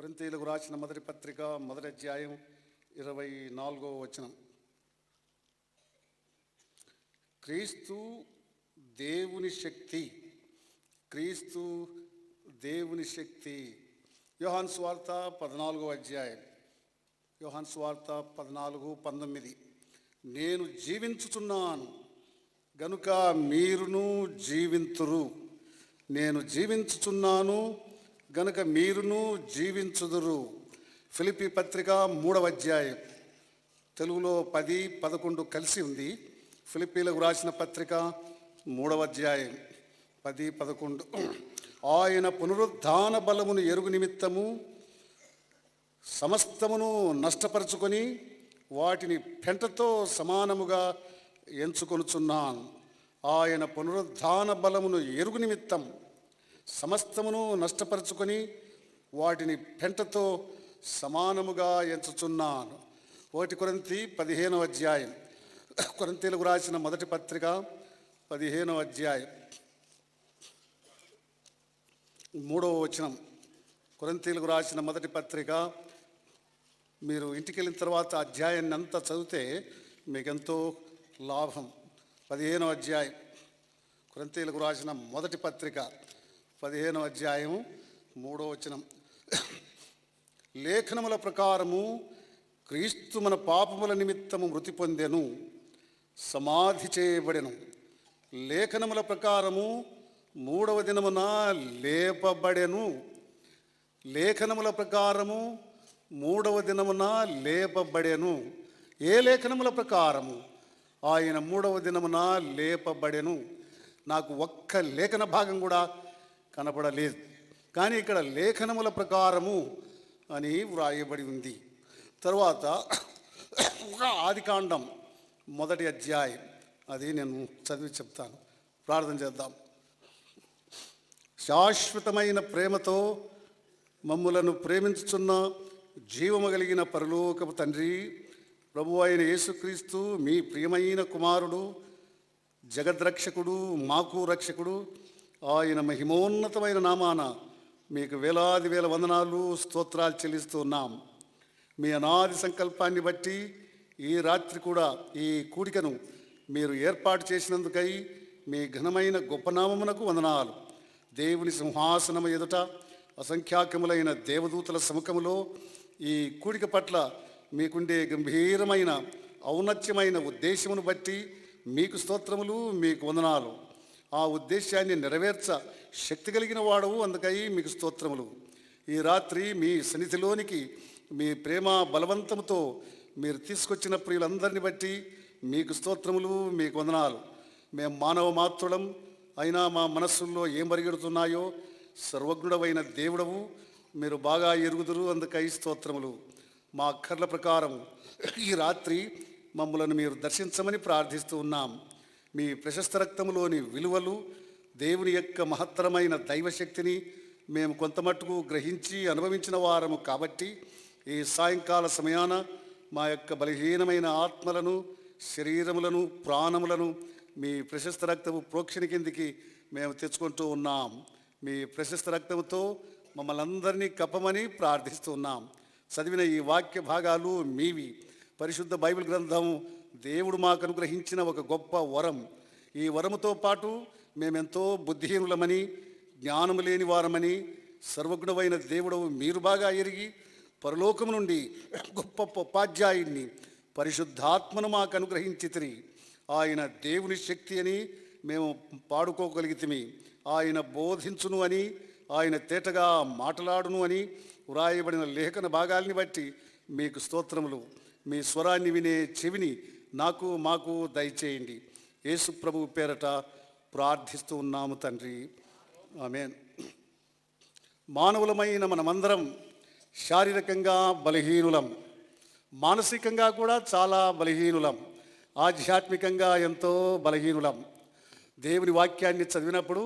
కొరింథీయులకు రాసిన మొదటి పత్రిక మొదటి అధ్యాయం 24వ వచనం. క్రీస్తు దేవుని శక్తి, క్రీస్తు దేవుని శక్తి. యోహాను సువార్త 14వ అధ్యాయం, యోహాను సువార్త 14:19. నేను జీవించుచున్నాను గనుక మీరును జీవింతురు, నేను జీవించుచున్నాను గనుక మీరును జీవించుదురు. ఫిలిప్పీ పత్రిక 3వ అధ్యాయం, తెలుగులో 10-11 కలిసి ఉంది. ఫిలిప్పీలకు రాసిన పత్రిక 3వ అధ్యాయం 10-11. ఆయన పునరుద్ధాన బలమును ఎరుగు నిమిత్తము సమస్తమును నష్టపరుచుకొని వాటిని పెంటతో సమానముగా ఎంచుకొనుచున్నాను. ఆయన పునరుద్ధాన బలమును ఎరుగు నిమిత్తం సమస్తమును నష్టపరుచుకొని వాటిని పెంటతో సమానముగా ఎంచుచున్నాను. 1 కొరింథీ 15వ అధ్యాయం, కొరింథీయులకు రాసిన మొదటి పత్రిక 15వ అధ్యాయం 3వ వచనం. కొరింథీయులకు రాసిన మొదటి పత్రిక, మీరు ఇంటికి వెళ్ళిన తర్వాత అధ్యాయాన్ని అంతా చదివితే మీకెంతో లాభం. 15వ అధ్యాయం, కొరింథీయులకు రాసిన మొదటి పత్రిక 15వ అధ్యాయం 3వ వచనం. లేఖనముల ప్రకారము క్రీస్తు మన పాపముల నిమిత్తము మృతి పొందెను, సమాధి చేయబడెను. లేఖనముల ప్రకారము 3వ దినమున లేపబడెను. లేఖనముల ప్రకారము 3వ దినమున లేపబడెను. ఏ లేఖనముల ప్రకారము? ఆయన 3వ దినమున లేపబడెను. నాకు ఒక్క లేఖన భాగం కూడా కనపడలేదు, కానీ ఇక్కడ లేఖనముల ప్రకారము అని వ్రాయబడి ఉంది. తరువాత ఆదికాండం 1వ అధ్యాయం, అది నేను చదివి చెప్తాను. ప్రార్థన చేద్దాం. శాశ్వతమైన ప్రేమతో మమ్ములను ప్రేమించుచున్న జీవము కలిగిన పరలోకపు తండ్రి, ప్రభువు అయిన యేసుక్రీస్తు మీ ప్రియమైన కుమారుడు, జగద్రక్షకుడు, మాకు రక్షకుడు, ఆయన మహిమోన్నతమైన నామాన మీకు వేలాది వేల వందనాలు, స్తోత్రాలు చెల్లిస్తూ ఉన్నాం. మీ అనాది సంకల్పాన్ని బట్టి ఈ రాత్రి కూడా ఈ కూడికను మీరు ఏర్పాటు చేసినందుకై మీ ఘనమైన గొప్ప నామమునకు వందనాలు. దేవుని సింహాసనము ఎదుట అసంఖ్యాకములైన దేవదూతల సముఖములో ఈ కూడిక పట్ల మీకుండే గంభీరమైన ఔన్నత్యమైన ఉద్దేశమును బట్టి మీకు స్తోత్రములు, మీకు వందనాలు. ఆ ఉద్దేశాన్ని నెరవేర్చ శక్తి కలిగిన వాడవు, అందుకై మీకు స్తోత్రములు. ఈ రాత్రి మీ సన్నిధిలోనికి మీ ప్రేమ బలవంతముతో మీరు తీసుకొచ్చిన ప్రియులందరిని బట్టి మీకు స్తోత్రములు, మీకు వందనాలు. మేము మానవ మాత్రులం అయినా మా మనస్సుల్లో ఏం పరిగెడుతున్నాయో సర్వజ్ఞుడవైన దేవుడవు, మీరు బాగా ఎరుగుదురు, అందుకై స్తోత్రములు. మా అక్కర్ల ప్రకారం ఈ రాత్రి మమ్మలను మీరు దర్శించమని ప్రార్థిస్తూ ఉన్నాం. మీ ప్రశస్త రక్తములోని విలువలు, దేవుని యొక్క మహత్తరమైన దైవశక్తిని మేము కొంతమట్టుకు గ్రహించి అనుభవించిన వారము కాబట్టి ఈ సాయంకాల సమయాన మా యొక్క బలహీనమైన ఆత్మలను, శరీరములను, ప్రాణములను మీ ప్రశస్త రక్తము ప్రోక్షణ కిందికి మేము తెచ్చుకుంటూ ఉన్నాం. మీ ప్రశస్త రక్తముతో మమ్మల్ని అందరినీ కప్పమని ప్రార్థిస్తూ ఉన్నాం. చదివిన ఈ వాక్య భాగాలు మీవి. పరిశుద్ధ బైబిల్ గ్రంథం దేవుడు మాకు అనుగ్రహించిన ఒక గొప్ప వరం. ఈ వరముతో పాటు మేమెంతో బుద్ధిహీనులమని, జ్ఞానము లేని వారమని సర్వజ్ఞుడైన దేవుడవు మీరు బాగా ఎరిగి పరలోకము నుండి గొప్ప ఉపాధ్యాయుణ్ణి, పరిశుద్ధాత్మను మాకు అనుగ్రహించితిరి. ఆయన దేవుని శక్తి అని మేము పాడుకోగలిగితిమి. ఆయన బోధించును అని, ఆయన తేటగా మాట్లాడును అని వ్రాయబడిన లేఖన భాగాల్ని బట్టి మీకు స్తోత్రములు. మీ స్వరాన్ని వినే చెవిని నాకు మాకు దయచేయండి. యేసు ప్రభువు పేరట ప్రార్థిస్తూ ఉన్నాము తండ్రి, ఆమేన్. మానవులమైన మనమందరం శారీరకంగా బలహీనులం, మానసికంగా కూడా చాలా బలహీనులం, ఆధ్యాత్మికంగా ఎంతో బలహీనులం. దేవుని వాక్యాన్ని చదివినప్పుడు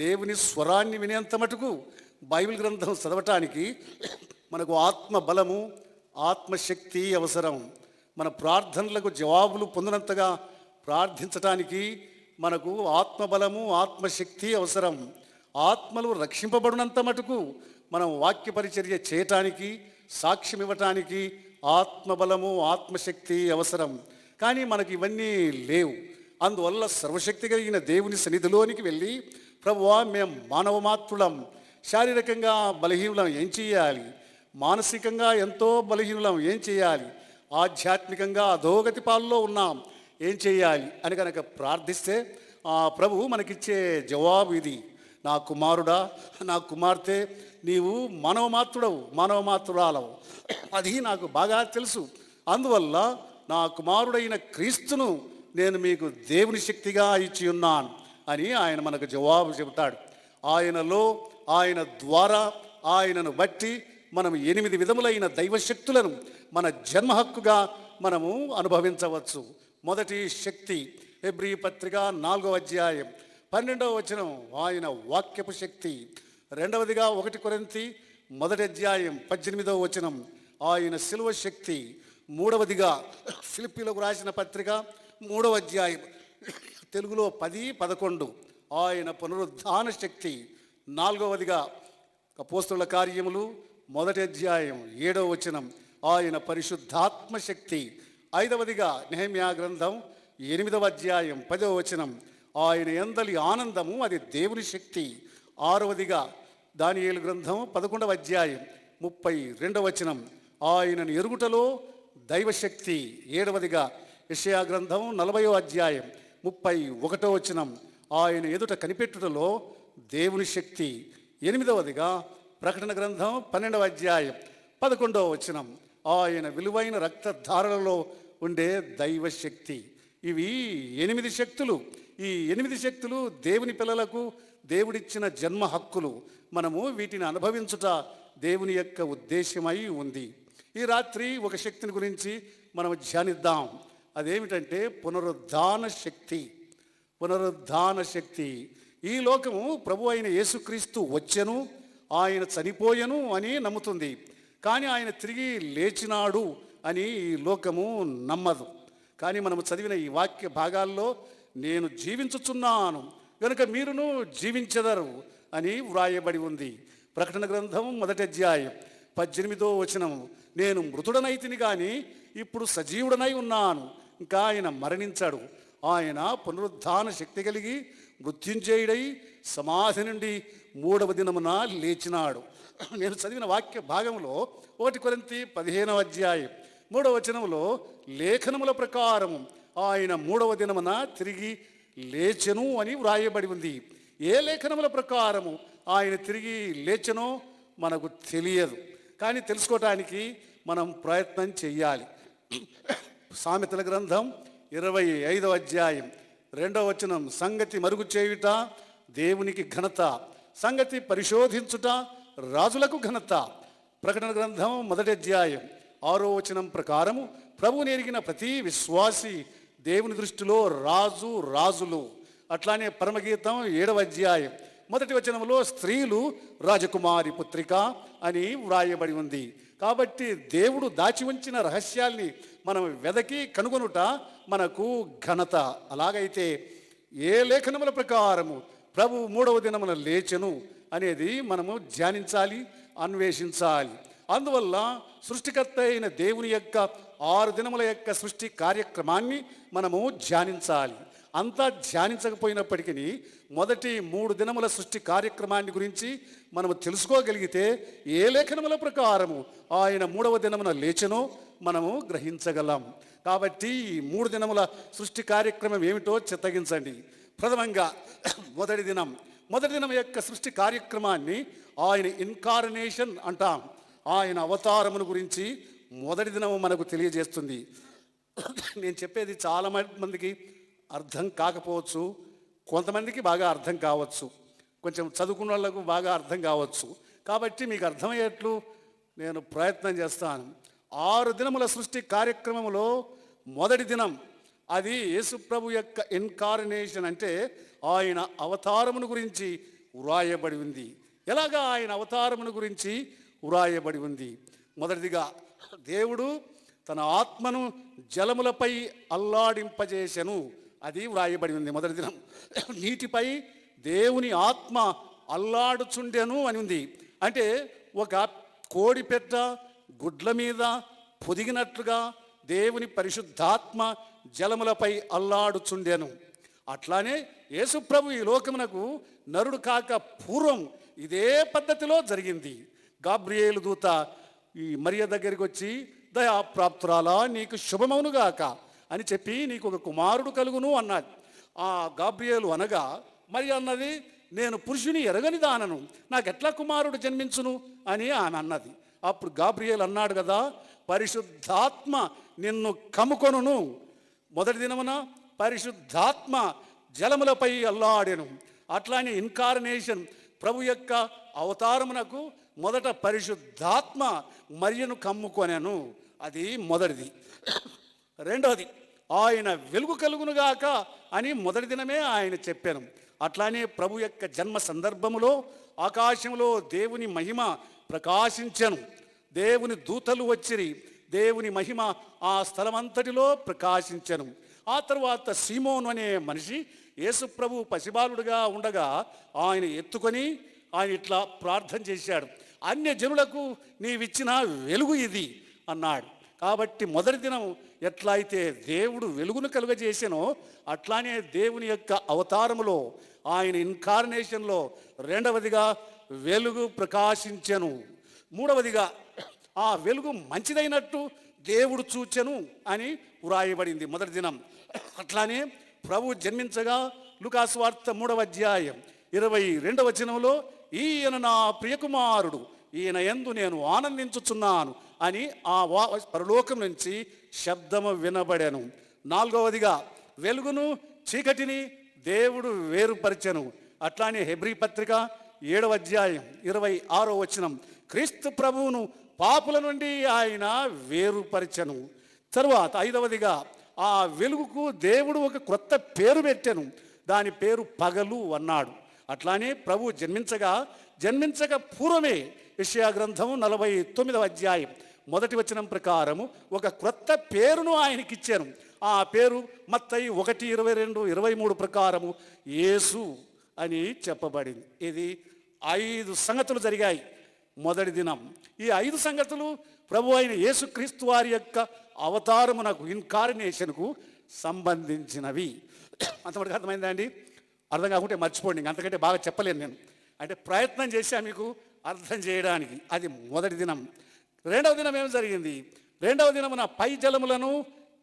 దేవుని స్వరాన్ని వినేంత మటుకు బైబిల్ గ్రంథం చదవటానికి మనకు ఆత్మ బలము, ఆత్మశక్తి అవసరం. మన ప్రార్థనలకు జవాబులు పొందినంతగా ప్రార్థించటానికి మనకు ఆత్మబలము, ఆత్మశక్తి అవసరం. ఆత్మలు రక్షింపబడినంత మటుకు మనం వాక్య పరిచర్య చేయటానికి, సాక్ష్యం ఇవ్వటానికి ఆత్మబలము, ఆత్మశక్తి అవసరం. కానీ మనకి ఇవన్నీ లేవు. అందువల్ల సర్వశక్తి కలిగిన దేవుని సన్నిధిలోనికి వెళ్ళి, ప్రభువా మేము మానవ మాత్రులం, శారీరకంగా బలహీనులం, ఏం చేయాలి? మానసికంగా ఎంతో బలహీనులం, ఏం చేయాలి? ఆధ్యాత్మికంగా అధోగతి పాల్లో ఉన్నాం, ఏం చేయాలి అని కనుక ప్రార్థిస్తే ఆ ప్రభువు మనకిచ్చే జవాబు ఇది: నా కుమారుడా, నా కుమార్తె, నీవు మానవ మాత్రుడవు, మానవ మాత్రురాలవు, అది నాకు బాగా తెలుసు. అందువల్ల నా కుమారుడైన క్రీస్తును నేను మీకు దేవుని శక్తిగా ఇచ్చి ఉన్నాను అని ఆయన మనకు జవాబు చెబుతాడు. ఆయనలో, ఆయన ద్వారా, ఆయనను బట్టి మనం 8 విధములైన దైవశక్తులను మన జన్మ హక్కుగా మనము అనుభవించవచ్చు. మొదటి శక్తి హెబ్రీ పత్రిక 4వ అధ్యాయం 12వ వచనం, ఆయన వాక్యపు శక్తి. రెండవదిగా 1 కొరింథీ 1వ అధ్యాయం 18వ వచనం, ఆయన శిలువ శక్తి. మూడవదిగా ఫిలిప్పీలకు రాసిన పత్రిక 3వ అధ్యాయం తెలుగులో 10-11, ఆయన పునరుద్ధాన శక్తి. నాలుగవదిగా అపోస్తలుల కార్యములు 1వ అధ్యాయం 7వ వచనం, ఆయన పరిశుద్ధాత్మ శక్తి. ఐదవదిగా నెహెమ్యా గ్రంథం 8వ అధ్యాయం 10వ వచనం, ఆయన యందలి ఆనందము, అది దేవుని శక్తి. ఆరవదిగా దానియేలు గ్రంథం 11వ అధ్యాయం 32వ వచనం, ఆయనను ఎరుగుటలో దైవశక్తి. ఏడవదిగా యెషయా గ్రంథం 40వ అధ్యాయం 31వ వచనం, ఆయన ఎదుట కనిపెట్టుటలో దేవుని శక్తి. ఎనిమిదవదిగా ప్రకటన గ్రంథం 12వ అధ్యాయం 11వ వచనం, ఆయన విలువైన రక్తధారలలో ఉండే దైవశక్తి. ఇవి 8 శక్తులు. ఈ 8 శక్తులు దేవుని పిల్లలకు దేవుడిచ్చిన జన్మ హక్కులు. మనము వీటిని అనుభవించుట దేవుని యొక్క ఉద్దేశమై ఉంది. ఈ రాత్రి ఒక శక్తిని గురించి మనం ధ్యానిద్దాం. అదేమిటంటే పునరుద్ధాన శక్తి. పునరుద్ధాన శక్తి. ఈ లోకము ప్రభు అయిన యేసుక్రీస్తు వచ్చెను, ఆయన చనిపోయెను అని నమ్ముతుంది. కానీ ఆయన తిరిగి లేచినాడు అని ఈ లోకము నమ్మదు. కానీ మనము చదివిన ఈ వాక్య భాగాల్లో నేను జీవించుచున్నాను కనుక మీరును జీవించెదరు అని వ్రాయబడి ఉంది. ప్రకటన గ్రంథం 1వ అధ్యాయం 18వ వచనం, నేను మృతుడనైతిని కానీ ఇప్పుడు సజీవుడనై ఉన్నాను. ఇంకా ఆయన మరణించాడు. ఆయన పునరుద్ధాన శక్తి కలిగి మృత్యుంజయుడై సమాధి నుండి 3వ దినమున లేచినాడు. నేను చదివిన వాక్య భాగంలో 1 కొరింథీ 15వ అధ్యాయం 3వ వచనంలో లేఖనముల ప్రకారం ఆయన 3వ దినమున తిరిగి లేచెను అని వ్రాయబడి ఉంది. ఏ లేఖనముల ప్రకారము ఆయన తిరిగి లేచెనో మనకు తెలియదు. కానీ తెలుసుకోవటానికి మనం ప్రయత్నం చెయ్యాలి. సామెతల గ్రంథం 25వ అధ్యాయం 2వ వచనం, సంగతి మరుగు చేయుట దేవునికి ఘనత, సంగతి పరిశోధించుట రాజులకు ఘనత. ప్రకటన గ్రంథం 1వ అధ్యాయం 6వ వచనం ప్రకారము ప్రభువుని ఎరిగిన ప్రతి విశ్వాసి దేవుని దృష్టిలో రాజులు. అట్లానే పరమగీతం 7వ అధ్యాయం 1వ వచనంలో స్త్రీలు రాజకుమారి పుత్రిక అని వ్రాయబడి ఉంది. కాబట్టి దేవుడు దాచి ఉంచిన రహస్యాల్ని మనం వెదకి కనుగొనుట మనకు ఘనత. అలాగైతే ఏ లేఖనముల ప్రకారము ప్రభు 3వ దినమున లేచెను అనేది మనము ధ్యానించాలి, అన్వేషించాలి. అందువల్ల సృష్టికర్త అయిన దేవుని యొక్క 6 దినముల యొక్క సృష్టి కార్యక్రమాన్ని మనము ధ్యానించాలి. అంతా ధ్యానించకపోయినప్పటికీ మొదటి 3 దినముల సృష్టి కార్యక్రమాన్ని గురించి మనము తెలుసుకోగలిగితే ఏ లేఖనముల ప్రకారము ఆయన 3వ దినమున లేచెనో మనము గ్రహించగలం. కాబట్టి ఈ 3 దినముల సృష్టి కార్యక్రమం ఏమిటో చిత్తగించండి. ప్రథమంగా మొదటి దినం యొక్క సృష్టి కార్యక్రమాన్ని ఆయన ఇన్కార్నేషన్ అంటాం. ఆయన అవతారమును గురించి మొదటి దినము మనకు తెలియజేస్తుంది. నేను చెప్పేది చాలా మందికి అర్థం కాకపోవచ్చు, కొంతమందికి బాగా అర్థం కావచ్చు, కొంచెం చదువుకున్న వాళ్ళకు బాగా అర్థం కావచ్చు. కాబట్టి మీకు అర్థమయ్యేట్లు నేను ప్రయత్నం చేస్తాను. 6 దినముల సృష్టి కార్యక్రమంలో మొదటి దినం అది యేసుప్రభు యొక్క ఇన్కార్నేషన్, అంటే ఆయన అవతారమును గురించి వ్రాయబడి ఉంది. ఎలాగా ఆయన అవతారమును గురించి వ్రాయబడి ఉంది? మొదటిదిగా దేవుడు తన ఆత్మను జలములపై అల్లాడింపజేసెను, అది వ్రాయబడి ఉంది. మొదటి దినం నీటిపై దేవుని ఆత్మ అల్లాడుచుండెను అని ఉంది. అంటే ఒక కోడిపెట్ట గుడ్ల మీద పొదిగినట్లుగా దేవుని పరిశుద్ధాత్మ జలములపై అల్లాడుచుండెను. అట్లానే యేసుప్రభు ఈ లోకమునకు నరుడు కాక పూర్వం ఇదే పద్ధతిలో జరిగింది. గాబ్రియేలు దూత ఈ మరియ దగ్గరికి వచ్చి, దయాప్రాప్తురాలా, నీకు శుభమవునుగాక అని చెప్పి, నీకు ఒక కుమారుడు కలుగును అన్నది. ఆ గాబ్రియేలు అనగా మరి అన్నది, నేను పురుషుని ఎరగని దానను, నాకెట్లా కుమారుడు జన్మించును అని ఆమె అన్నది. అప్పుడు గాబ్రియేలు అన్నాడు కదా, పరిశుద్ధాత్మ నిన్ను కమ్ముకొనును. మొదటి దినమున పరిశుద్ధాత్మ జలములపై అల్లాడెను. అట్లానే ఇన్కార్నేషన్, ప్రభు యొక్క అవతారమునకు మొదట పరిశుద్ధాత్మ మరియను కమ్ముకొనెను. అది మొదటిది. రెండవది, ఆయన వెలుగు కలుగునుగాక అని మొదటి దినమే ఆయన చెప్పాను. అట్లానే ప్రభు యొక్క జన్మ సందర్భములో ఆకాశంలో దేవుని మహిమ ప్రకాశించెను. దేవుని దూతలు వచ్చిరి, దేవుని మహిమ ఆ స్థలమంతటిలో ప్రకాశించెను. ఆ తర్వాత సీమోను అనే మనిషి యేసుప్రభు పసిబాలుడుగా ఉండగా ఆయన ఎత్తుకొని ఆయన ఇట్లా ప్రార్థన చేశాడు, అన్య జనులకు నీవిచ్చిన వెలుగు ఇది అన్నాడు. కాబట్టి మొదటి దినం ఎట్లా అయితే దేవుడు వెలుగును కలుగజేసానో అట్లానే దేవుని యొక్క అవతారములో, ఆయన ఇన్కార్నేషన్లో రెండవదిగా వెలుగు ప్రకాశించెను. మూడవదిగా ఆ వెలుగు మంచిదైనట్టు దేవుడు చూచెను అని వ్రాయబడింది మొదటి దినం. అట్లానే ప్రభు జన్మించగా లూకాసు వార్త 3వ అధ్యాయం 22వ వచనంలో, ఈయన నా ప్రియకుమారుడు, ఈయన యందు నేను ఆనందించుచున్నాను అని ఆ పరలోకం నుంచి శబ్దము వినబడెను. నాలుగవదిగా వెలుగును చీకటిని దేవుడు వేరుపరచెను. అట్లానే హెబ్రీ పత్రిక 7వ అధ్యాయం 26వ వచనం, క్రీస్తు ప్రభువును పాపుల నుండి ఆయన వేరుపరచెను. తరువాత ఐదవదిగా ఆ వెలుగుకు దేవుడు ఒక క్రొత్త పేరు పెట్టెను, దాని పేరు పగలు అన్నాడు. అట్లానే ప్రభు జన్మించక పూర్వమే యెషయా గ్రంథము 49వ అధ్యాయం 1వ వచనం ప్రకారము ఒక క్రొత్త పేరును ఆయనకి ఇచ్చాను. ఆ పేరు మత్తయి 1:22-23 ప్రకారము యేసు అని చెప్పబడింది. ఇది 5 సంగతులు జరిగాయి మొదటి దినం. ఈ 5 సంగతులు ప్రభు అయిన యేసుక్రీస్తు వారి యొక్క అవతారమునకు, ఇన్కార్నేషన్కు సంబంధించినవి. అంతవరకు అర్థమైందా అండి? అర్థం కాకుంటే మర్చిపోండి, అంతకంటే బాగా చెప్పలేను నేను. అంటే ప్రయత్నం చేశాను మీకు అర్థం చేయడానికి. అది మొదటి దినం. రెండవ దినం ఏం జరిగింది? రెండవ దినమున పై జలములను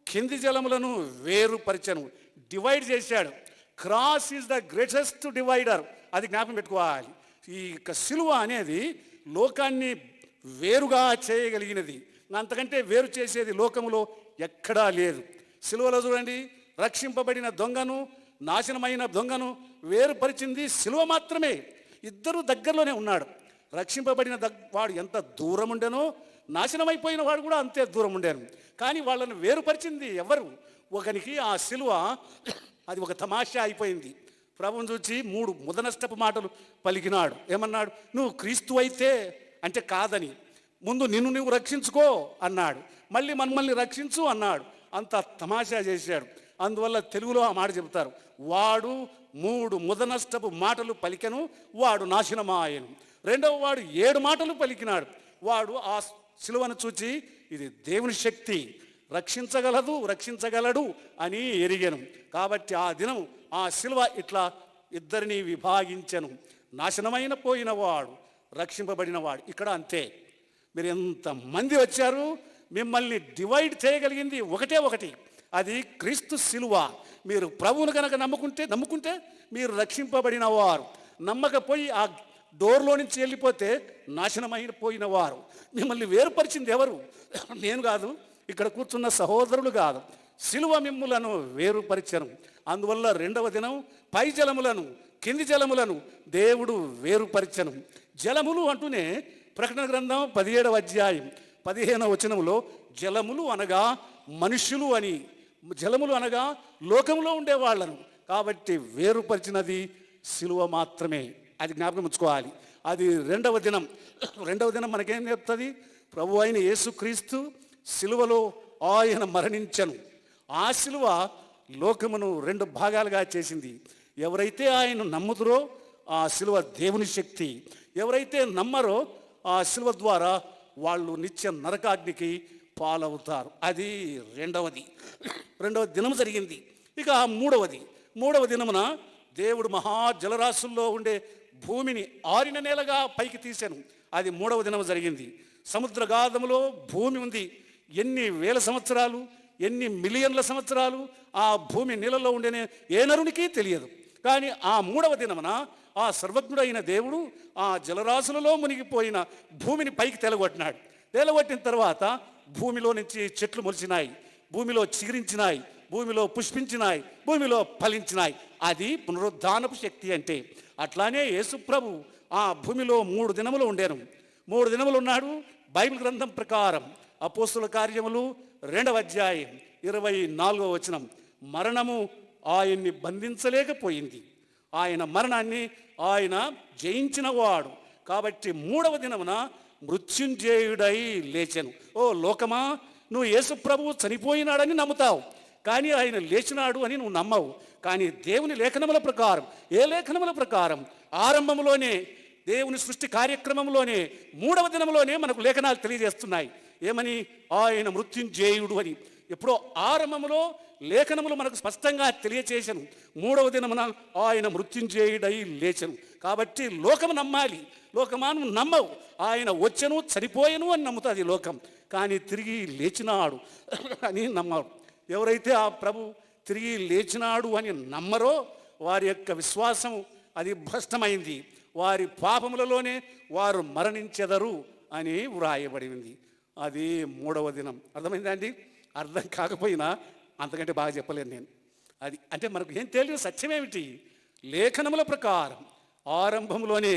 కింది జలములను వేరుపరిచెను, డివైడ్ చేశాడు. Cross is the greatest divider, అది జ్ఞాపకం పెట్టుకోవాలి. ఈ సిలువ అనేది లోకాన్ని వేరుగా చేయగలిగినది. అంతకంటే వేరు చేసేది లోకములో ఎక్కడా లేదు. సిలువలో చూడండి, రక్షింపబడిన దొంగను, నాశనమైన దొంగను వేరుపరిచింది సిలువ మాత్రమే. ఇద్దరు దగ్గరలోనే ఉన్నాడు. రక్షింపబడిన వాడు ఎంత దూరం ఉండెనో, నాశనమైపోయిన వాడు కూడా అంతే దూరం ఉండేను. కానీ వాళ్ళను వేరుపరిచింది ఎవరు? ఒకనికి ఆ సిలువ అది ఒక తమాషా అయిపోయింది. ప్రభువుని చూచి 3 ముదనష్టపు మాటలు పలికినాడు. ఏమన్నాడు? నువ్వు క్రీస్తు అయితే అంటే కాదని, ముందు నిన్ను నువ్వు రక్షించుకో అన్నాడు, మళ్ళీ మమ్మల్ని రక్షించు అన్నాడు. అంత తమాషా చేశాడు. అందువల్ల తెలుగులో ఆ మాట చెబుతారు, వాడు 3 ముదనష్టపు మాటలు పలికెను, వాడు నాశనమాయను. రెండవ వాడు 7 మాటలు పలికినాడు. వాడు ఆ సిలువను చూచి ఇది దేవుని శక్తి, రక్షించగలడు అని ఎరిగాను. కాబట్టి ఆ దినం ఆ సిలువ ఇట్లా ఇద్దరిని విభాగించెను. నాశనమైన పోయినవాడు, రక్షింపబడినవాడు. ఇక్కడ అంతే. మీరు ఎంతమంది వచ్చారు, మిమ్మల్ని డివైడ్ చేయగలిగింది ఒకటి, అది క్రీస్తు సిలువ. మీరు ప్రభువును కనుక నమ్ముకుంటే మీరు రక్షింపబడిన వారు. నమ్మకపోయి ఆ డోర్లో నుంచి వెళ్ళిపోతే నాశనమైన పోయినవారు. మిమ్మల్ని వేరుపరిచింది ఎవరు? నేను కాదు, ఇక్కడ కూర్చున్న సహోదరులు కాదు, సిలువ మిమ్ములను వేరుపరిచను. అందువల్ల రెండవ దినం పై జలములను కింది జలములను దేవుడు వేరుపరిచను. జలములు అంటూనే ప్రకటన గ్రంథం 17వ అధ్యాయం 15వ వచనంలో జలములు అనగా మనుష్యులు అని, జలములు అనగా లోకంలో ఉండేవాళ్ళను. కాబట్టి వేరుపరిచినది సిలువ మాత్రమే. అది జ్ఞాపకం ఉంచుకోవాలి. అది రెండవ దినం. రెండవ దినం మనకేం చెప్తుంది? ప్రభు అయిన యేసుక్రీస్తు సిలువలో ఆయన మరణించను. ఆ సిలువ లోకమును 2 భాగాలుగా చేసింది. ఎవరైతే ఆయన నమ్ముతురో ఆ సిలువ దేవుని శక్తి, ఎవరైతే నమ్మరో ఆ శిలువ ద్వారా వాళ్ళు నిత్య నరకాగ్నికి పాలవుతారు. అది రెండవ దినం జరిగింది. ఇక మూడవ దినమున దేవుడు మహాజలరాశుల్లో ఉండే భూమిని ఆరిన నేలగా పైకి తీశాను. అది మూడవ దినం జరిగింది. సముద్రగాధములో భూమి ఉంది. ఎన్ని వేల సంవత్సరాలు, ఎన్ని మిలియన్ల సంవత్సరాలు ఆ భూమి నీళ్ళలో ఉండేనే ఏ నరునికి తెలియదు. కానీ ఆ మూడవ దినమున ఆ సర్వజ్ఞుడైన దేవుడు ఆ జలరాశులలో మునిగిపోయిన భూమిని పైకి తేలగొట్టిన తర్వాత భూమిలో నుంచి చెట్లు మొలిచినాయి, భూమిలో చిగురించినాయి, భూమిలో పుష్పించినాయి, భూమిలో ఫలించినాయి. అది పునరుద్ధానపు శక్తి అంటే. అట్లానే యేసుప్రభు ఆ భూమిలో 3 దినములు ఉండేను. 3 దినములు ఉన్నాడు. బైబిల్ గ్రంథం ప్రకారం అపోస్తుల కార్యములు 2వ అధ్యాయం 24వ వచనం, మరణము ఆయన్ని బంధించలేకపోయింది. ఆయన మరణాన్ని ఆయన జయించినవాడు కాబట్టి 3వ దినమున మృత్యుంజయుడై లేచెను. ఓ లోకమా, నువ్వు యేసు ప్రభువు చనిపోయినాడని నమ్ముతావు, కానీ ఆయన లేచినాడు అని నువ్వు నమ్మవు. కానీ దేవుని లేఖనముల ప్రకారం, ఏ లేఖనముల ప్రకారం? ఆరంభంలోనే దేవుని సృష్టి కార్యక్రమంలోనే 3వ దినంలోనే మనకు లేఖనాలు తెలియజేస్తున్నాయి. ఏమని? ఆయన మృత్యుంజయుడు అని. ఎప్పుడో ఆరంభంలో లేఖనములు మనకు స్పష్టంగా తెలియచేసను. 3వ దినమున ఆయన మృత్యుంజయుడై లేచెను. కాబట్టి లోకము నమ్మాలి. లోకమా నువ్వు నమ్మవు. ఆయన వచ్చెను, చనిపోయెను అని నమ్ముతుంది లోకం. కానీ తిరిగి లేచినాడు అని నమ్మరు. ఎవరైతే ఆ ప్రభు తిరిగి లేచినాడు అని నమ్మరో వారి యొక్క విశ్వాసం అది భ్రష్టమైంది. వారి పాపములలోనే వారు మరణించెదరు అని వ్రాయబడి ఉంది. అది 3వ దినం. అర్థమైందా అండి? అర్థం కాకపోయినా అంతకంటే బాగా చెప్పలేను నేను. అది అంటే మనకు ఏం తెలియదు. సత్యమేమిటి? లేఖనముల ప్రకారం ఆరంభంలోనే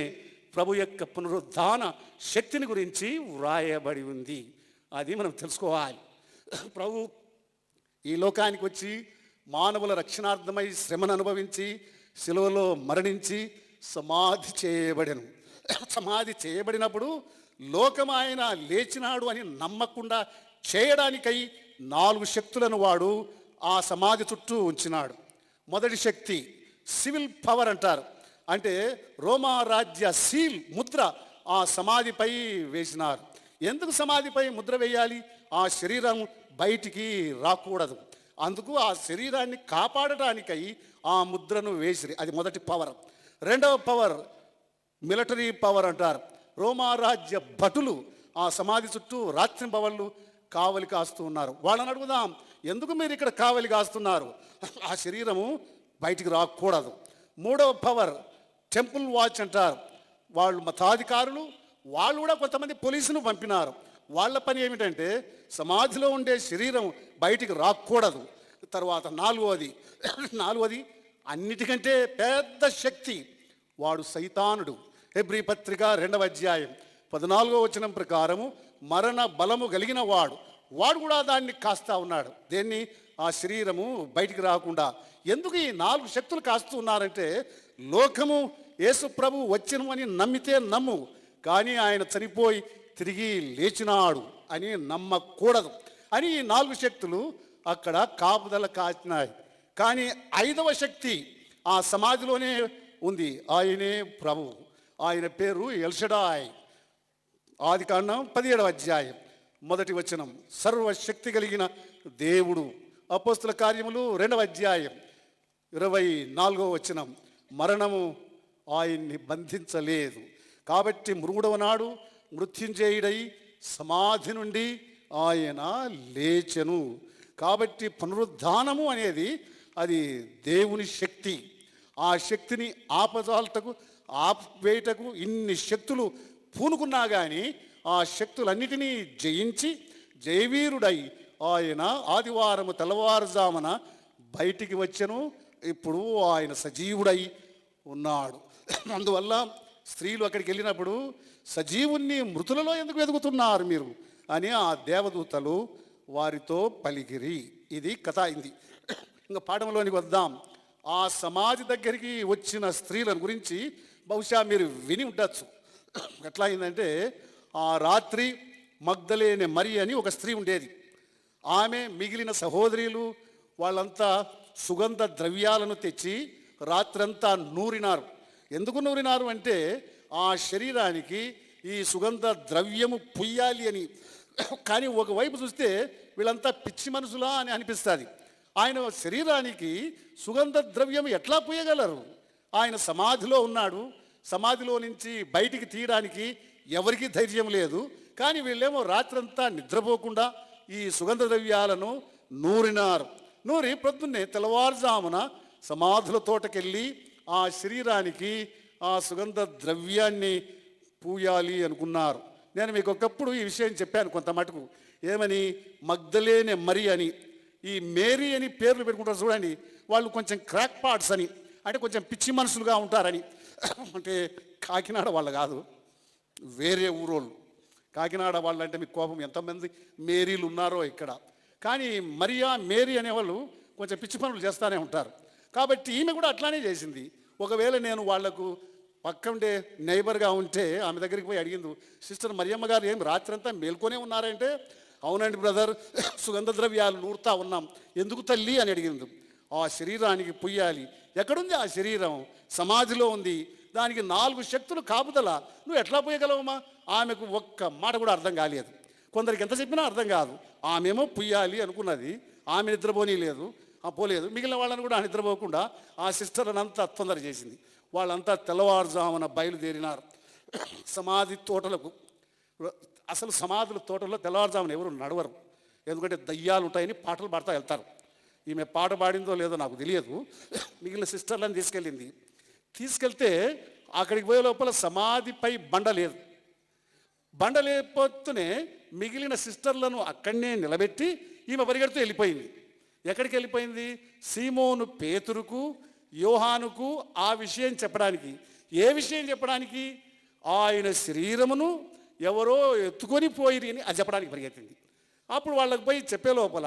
ప్రభు యొక్క పునరుద్ధాన శక్తిని గురించి వ్రాయబడి ఉంది. అది మనం తెలుసుకోవాలి. ప్రభు ఈ లోకానికి వచ్చి మానవుల రక్షణార్థమై శ్రమను అనుభవించి శిలువలో మరణించి సమాధి చేయబడెను. సమాధి చేయబడినప్పుడు లోకం ఆయన లేచినాడు అని నమ్మకుండా చేయడానికై 4 శక్తులను వాడు ఆ సమాధి చుట్టూ ఉంచినాడు. మొదటి శక్తి సివిల్ పవర్ అంటారు. అంటే రోమా రాజ్య సీల్ ముద్ర ఆ సమాధిపై వేసినారు. ఎందుకు సమాధిపై ముద్ర వేయాలి? ఆ శరీరం బయటికి రాకూడదు. అందుకు ఆ శరీరాన్ని కాపాడటానికై ఆ ముద్రను వేసిరి. అది మొదటి పవర్. రెండవ పవర్ మిలిటరీ పవర్ అంటారు. రోమారాజ్య భటులు ఆ సమాధి చుట్టూ రాత్రింబవళ్ళు కావలి కాస్తూ ఉన్నారు. వాళ్ళని అడుగుదాం, ఎందుకు మీరు ఇక్కడ కావలి కాస్తున్నారు? ఆ శరీరము బయటికి రాకూడదు. మూడవ పవర్ టెంపుల్ వాచ్ అంటారు. వాళ్ళు మతాధికారులు, వాళ్ళు కూడా కొంతమంది పోలీసును పంపినారు. వాళ్ళ పని ఏమిటంటే సమాధిలో ఉండే శరీరం బయటికి రాకూడదు. తర్వాత నాలుగవది అన్నిటికంటే పెద్ద శక్తి వాడు సైతానుడు. హెబ్రీ పత్రిక 2వ అధ్యాయం 14వ వచనం ప్రకారము మరణ బలము కలిగిన వాడు కూడా దాన్ని కాస్తా ఉన్నాడు. దేన్ని? ఆ శరీరము బయటికి రాకుండా. ఎందుకు ఈ 4 శక్తులు కాస్తూ ఉన్నారంటే లోకము యేసు ప్రభు వచ్చెను అని నమ్మితే నమ్ము, కానీ ఆయన చనిపోయి తిరిగి లేచినాడు అని నమ్మకూడదు అని ఈ 4 శక్తులు అక్కడ కాపుదల కాచినాయి. కానీ 5వ శక్తి ఆ సమాధిలోనే ఉంది. ఆయనే ప్రభు. ఆయన పేరు ఎల్షడాయ్. ఆదికాండం 17వ అధ్యాయం 1వ వచనం, సర్వశక్తి కలిగిన దేవుడు. అపోస్తుల కార్యములు 2వ అధ్యాయం 24వ వచనం, మరణము ఆయన్ని బంధించలేదు. కాబట్టి 3వ నాడు మృత్యుంజయుడై సమాధి నుండి ఆయన లేచెను. కాబట్టి పునరుద్ధానము అనేది అది దేవుని శక్తి. ఆ శక్తిని ఆపవేయటకు ఇన్ని శక్తులు పూనుకున్నా కానీ ఆ శక్తులన్నిటినీ జయించి జయవీరుడై ఆయన ఆదివారము తెల్లవారుజామున బయటికి వచ్చెను. ఇప్పుడు ఆయన సజీవుడై ఉన్నాడు. అందువల్ల స్త్రీలు అక్కడికి వెళ్ళినప్పుడు సజీవుణ్ణి మృతులలో ఎందుకు వెతుకుతున్నారు మీరు అని ఆ దేవదూతలు వారితో పలికిరి. ఇది కథ అయింది. ఇంకా పాఠంలోనికి వద్దాం. ఆ సమాధి దగ్గరికి వచ్చిన స్త్రీలను గురించి బహుశా మీరు విని ఉండొచ్చు. ఎట్లా అయిందంటే, ఆ రాత్రి మగ్దలేనే మరి అని ఒక స్త్రీ ఉండేది. ఆమె మిగిలిన సహోదరులు వాళ్ళంతా సుగంధ ద్రవ్యాలను తెచ్చి రాత్రంతా నూరినారు. ఎందుకు నూరినారు అంటే ఆ శరీరానికి ఈ సుగంధ ద్రవ్యము పుయ్యాలి అని. కానీ ఒకవైపు చూస్తే వీళ్ళంతా పిచ్చి మనుషులా అని అనిపిస్తుంది. ఆయన శరీరానికి సుగంధ ద్రవ్యం ఎట్లా పూయగలరు? ఆయన సమాధిలో ఉన్నాడు. సమాధిలో నుంచి బయటికి తీయడానికి ఎవరికీ ధైర్యం లేదు. కానీ వీళ్ళేమో రాత్రంతా నిద్రపోకుండా ఈ సుగంధ ద్రవ్యాలను నూరినారు. నూరి ప్రొద్దున్నే తెల్లవారుజామున సమాధుల తోటకెళ్ళి ఆ శరీరానికి ఆ సుగంధ ద్రవ్యాన్ని పూయాలి అనుకున్నారు. నేను మీకు ఒకప్పుడు ఈ విషయం చెప్పాను కొంత మటుకు. ఏమని? మగ్దలేనే మరి అని, ఈ మేరీ అని పేర్లు పెట్టుకుంటారు చూడండి, వాళ్ళు కొంచెం క్రాక్ పార్ట్స్ అని, అంటే కొంచెం పిచ్చి మనుషులుగా ఉంటారని. అంటే కాకినాడ వాళ్ళు కాదు, వేరే ఊరోళ్ళు. కాకినాడ వాళ్ళు అంటే మీకు కోపం, ఎంతమంది మేరీలు ఉన్నారో ఇక్కడ. కానీ మరియా మేరీ అనేవాళ్ళు కొంచెం పిచ్చి పనులు చేస్తూనే ఉంటారు. కాబట్టి ఈమె కూడా అట్లానే చేసింది. ఒకవేళ నేను వాళ్లకు పక్కండే నైబర్గా ఉంటే ఆమె దగ్గరికి పోయి అడిగింది, సిస్టర్ మరియమ్మ గారు ఏం రాత్రంతా మేల్కొనే ఉన్నారంటే, అవునండి బ్రదర్, సుగంధ ద్రవ్యాలు నూరుతా ఉన్నాం. ఎందుకు తల్లి అని అడిగింది. ఆ శరీరానికి పుయ్యాలి. ఎక్కడుంది ఆ శరీరం? సమాధిలో ఉంది. దానికి 4 శక్తులు కాపుదల. నువ్వు ఎట్లా పోయగలవమ్మా? ఆమెకు ఒక్క మాట కూడా అర్థం కాలేదు. కొందరికి ఎంత చెప్పినా అర్థం కాదు. ఆమెమో పుయ్యాలి అనుకున్నది, ఆమె నిద్రపోనీ లేదు, పోలేదు. మిగిలిన వాళ్ళని కూడా నిద్రపోకుండా ఆ సిస్టర్ని అంతా తొందర చేసింది. వాళ్ళంతా తెల్లవారుజామున బయలుదేరినారు సమాధి తోటలకు. అసలు సమాధుల తోటల్లో తెల్లవారుజామున ఎవరు నడవరు, ఎందుకంటే దయ్యాలు ఉంటాయని పాటలు పాడుతూ వెళ్తారు. ఈమె పాట పాడిందో లేదో నాకు తెలియదు. మిగిలిన సిస్టర్లను తీసుకెళ్తే అక్కడికి పోయే లోపల సమాధిపై బండ లేదు. బండ లేకపోతేనే మిగిలిన సిస్టర్లను అక్కడనే నిలబెట్టి ఈమె పరిగెడుతూ వెళ్ళిపోయింది. ఎక్కడికి వెళ్ళిపోయింది? సీమోను పేతురుకు, యోహానుకు ఆ విషయం చెప్పడానికి. ఏ విషయం చెప్పడానికి? ఆయన శరీరమును ఎవరో ఎత్తుకొని పోయిరి అని అది చెప్పడానికి పరిగెత్తింది. అప్పుడు వాళ్ళకు పోయి చెప్పే లోపల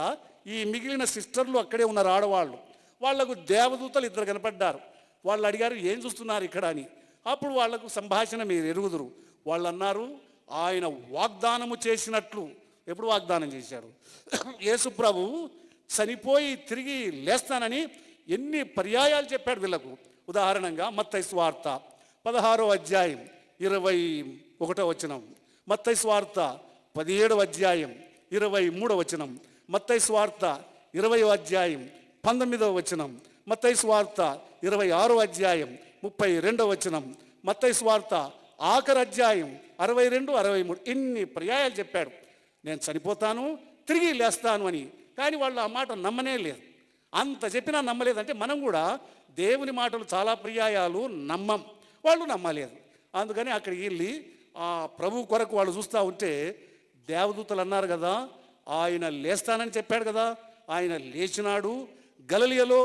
ఈ మిగిలిన సిస్టర్లు అక్కడే ఉన్నారు, ఆడవాళ్ళు. వాళ్లకు దేవదూతలు 2 కనపడ్డారు. వాళ్ళు అడిగారు, ఏం చూస్తున్నారు ఇక్కడ అని. అప్పుడు వాళ్లకు సంభాషణ మీరు ఎరుగుదురు. వాళ్ళు అన్నారు, ఆయన వాగ్దానము చేసినట్లు. ఎప్పుడు వాగ్దానం చేశాడు? యేసు ప్రభు చనిపోయి తిరిగి లేస్తానని ఎన్ని పర్యాయాలు చెప్పాడు వీళ్ళకు. ఉదాహరణంగా మత్తయి సువార్త 16వ అధ్యాయం 21వ వచనం, మత్తయి సువార్త 17వ అధ్యాయం 23వ వచనం, మత్తయి సువార్త 20వ అధ్యాయం 19వ వచనం, మత్తయి సువార్త 26వ అధ్యాయం 32వ వచనం, మత్తయి సువార్త ఆఖరి అధ్యాయం 62, 63. ఇన్ని పర్యాయాలు చెప్పాడు నేను చనిపోతాను తిరిగి లేస్తాను అని. కానీ వాళ్ళు ఆ మాట నమ్మనే లేదు. అంత చెప్పినా నమ్మలేదంటే మనం కూడా దేవుని మాటలు చాలా పర్యాయాలు నమ్మం. వాళ్ళు నమ్మలేదు. అందుకని అక్కడికి వెళ్ళి ఆ ప్రభు కొరకు వాళ్ళు చూస్తూ ఉంటే దేవదూతలు అన్నారు కదా, ఆయన లేస్తానని చెప్పాడు కదా, ఆయన లేచినాడు. గలిలయలో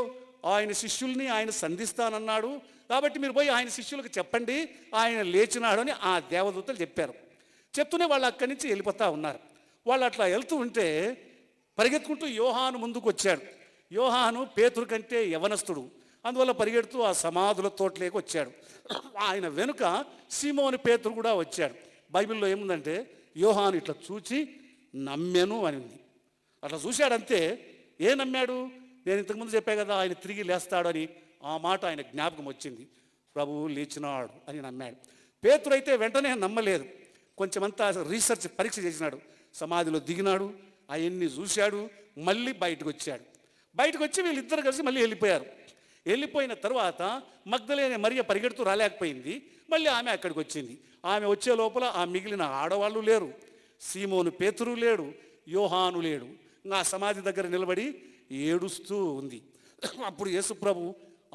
ఆయన శిష్యుల్ని ఆయన సంధిస్తానన్నాడు. కాబట్టి మీరు పోయి ఆయన శిష్యులకు చెప్పండి ఆయన లేచినాడు అని ఆ దేవదూతలు చెప్పారు. చెప్తూనే వాళ్ళు అక్కడి నుంచి వెళ్ళిపోతూ ఉన్నారు. వాళ్ళు అట్లా వెళ్తూ ఉంటే పరిగెత్తుకుంటూ యోహాను ముందుకు వచ్చాడు. యోహాను పేతురు కంటే యవనస్తుడు, అందువల్ల పరిగెడుతూ ఆ సమాధుల తోటలోకి వచ్చాడు. ఆయన వెనుక సీమోని పేతురు కూడా వచ్చాడు. బైబిల్లో ఏముందంటే యోహాను ఇట్లా చూచి నమ్మెను అని ఉంది. అట్లా చూశాడంతే. ఏ నమ్మాడు? నేను ఇంతకుముందు చెప్పా కదా ఆయన తిరిగి లేస్తాడు అని. ఆ మాట ఆయన జ్ఞాపకం వచ్చింది. ప్రభువు లేచినాడు అని నమ్మాడు. పేతురు అయితే వెంటనే నమ్మలేదు. కొంచెమంతా రీసెర్చ్ పరీక్ష చేసినాడు. సమాధిలో దిగినాడు, అవన్నీ చూశాడు, మళ్ళీ బయటకు వచ్చాడు. బయటకు వచ్చి వీళ్ళిద్దరు కలిసి మళ్ళీ వెళ్ళిపోయారు. వెళ్ళిపోయిన తర్వాత మగ్దలేనే మరియ పరిగెడుతూ రాలేకపోయింది. మళ్ళీ ఆమె అక్కడికి వచ్చింది. ఆమె వచ్చే లోపల ఆ మిగిలిన ఆడవాళ్ళు లేరు, సీమోను పేతురు లేడు, యోహాను లేడు. ఆ సమాధి దగ్గర నిలబడి ఏడుస్తూ ఉంది. అప్పుడు యేసుప్రభు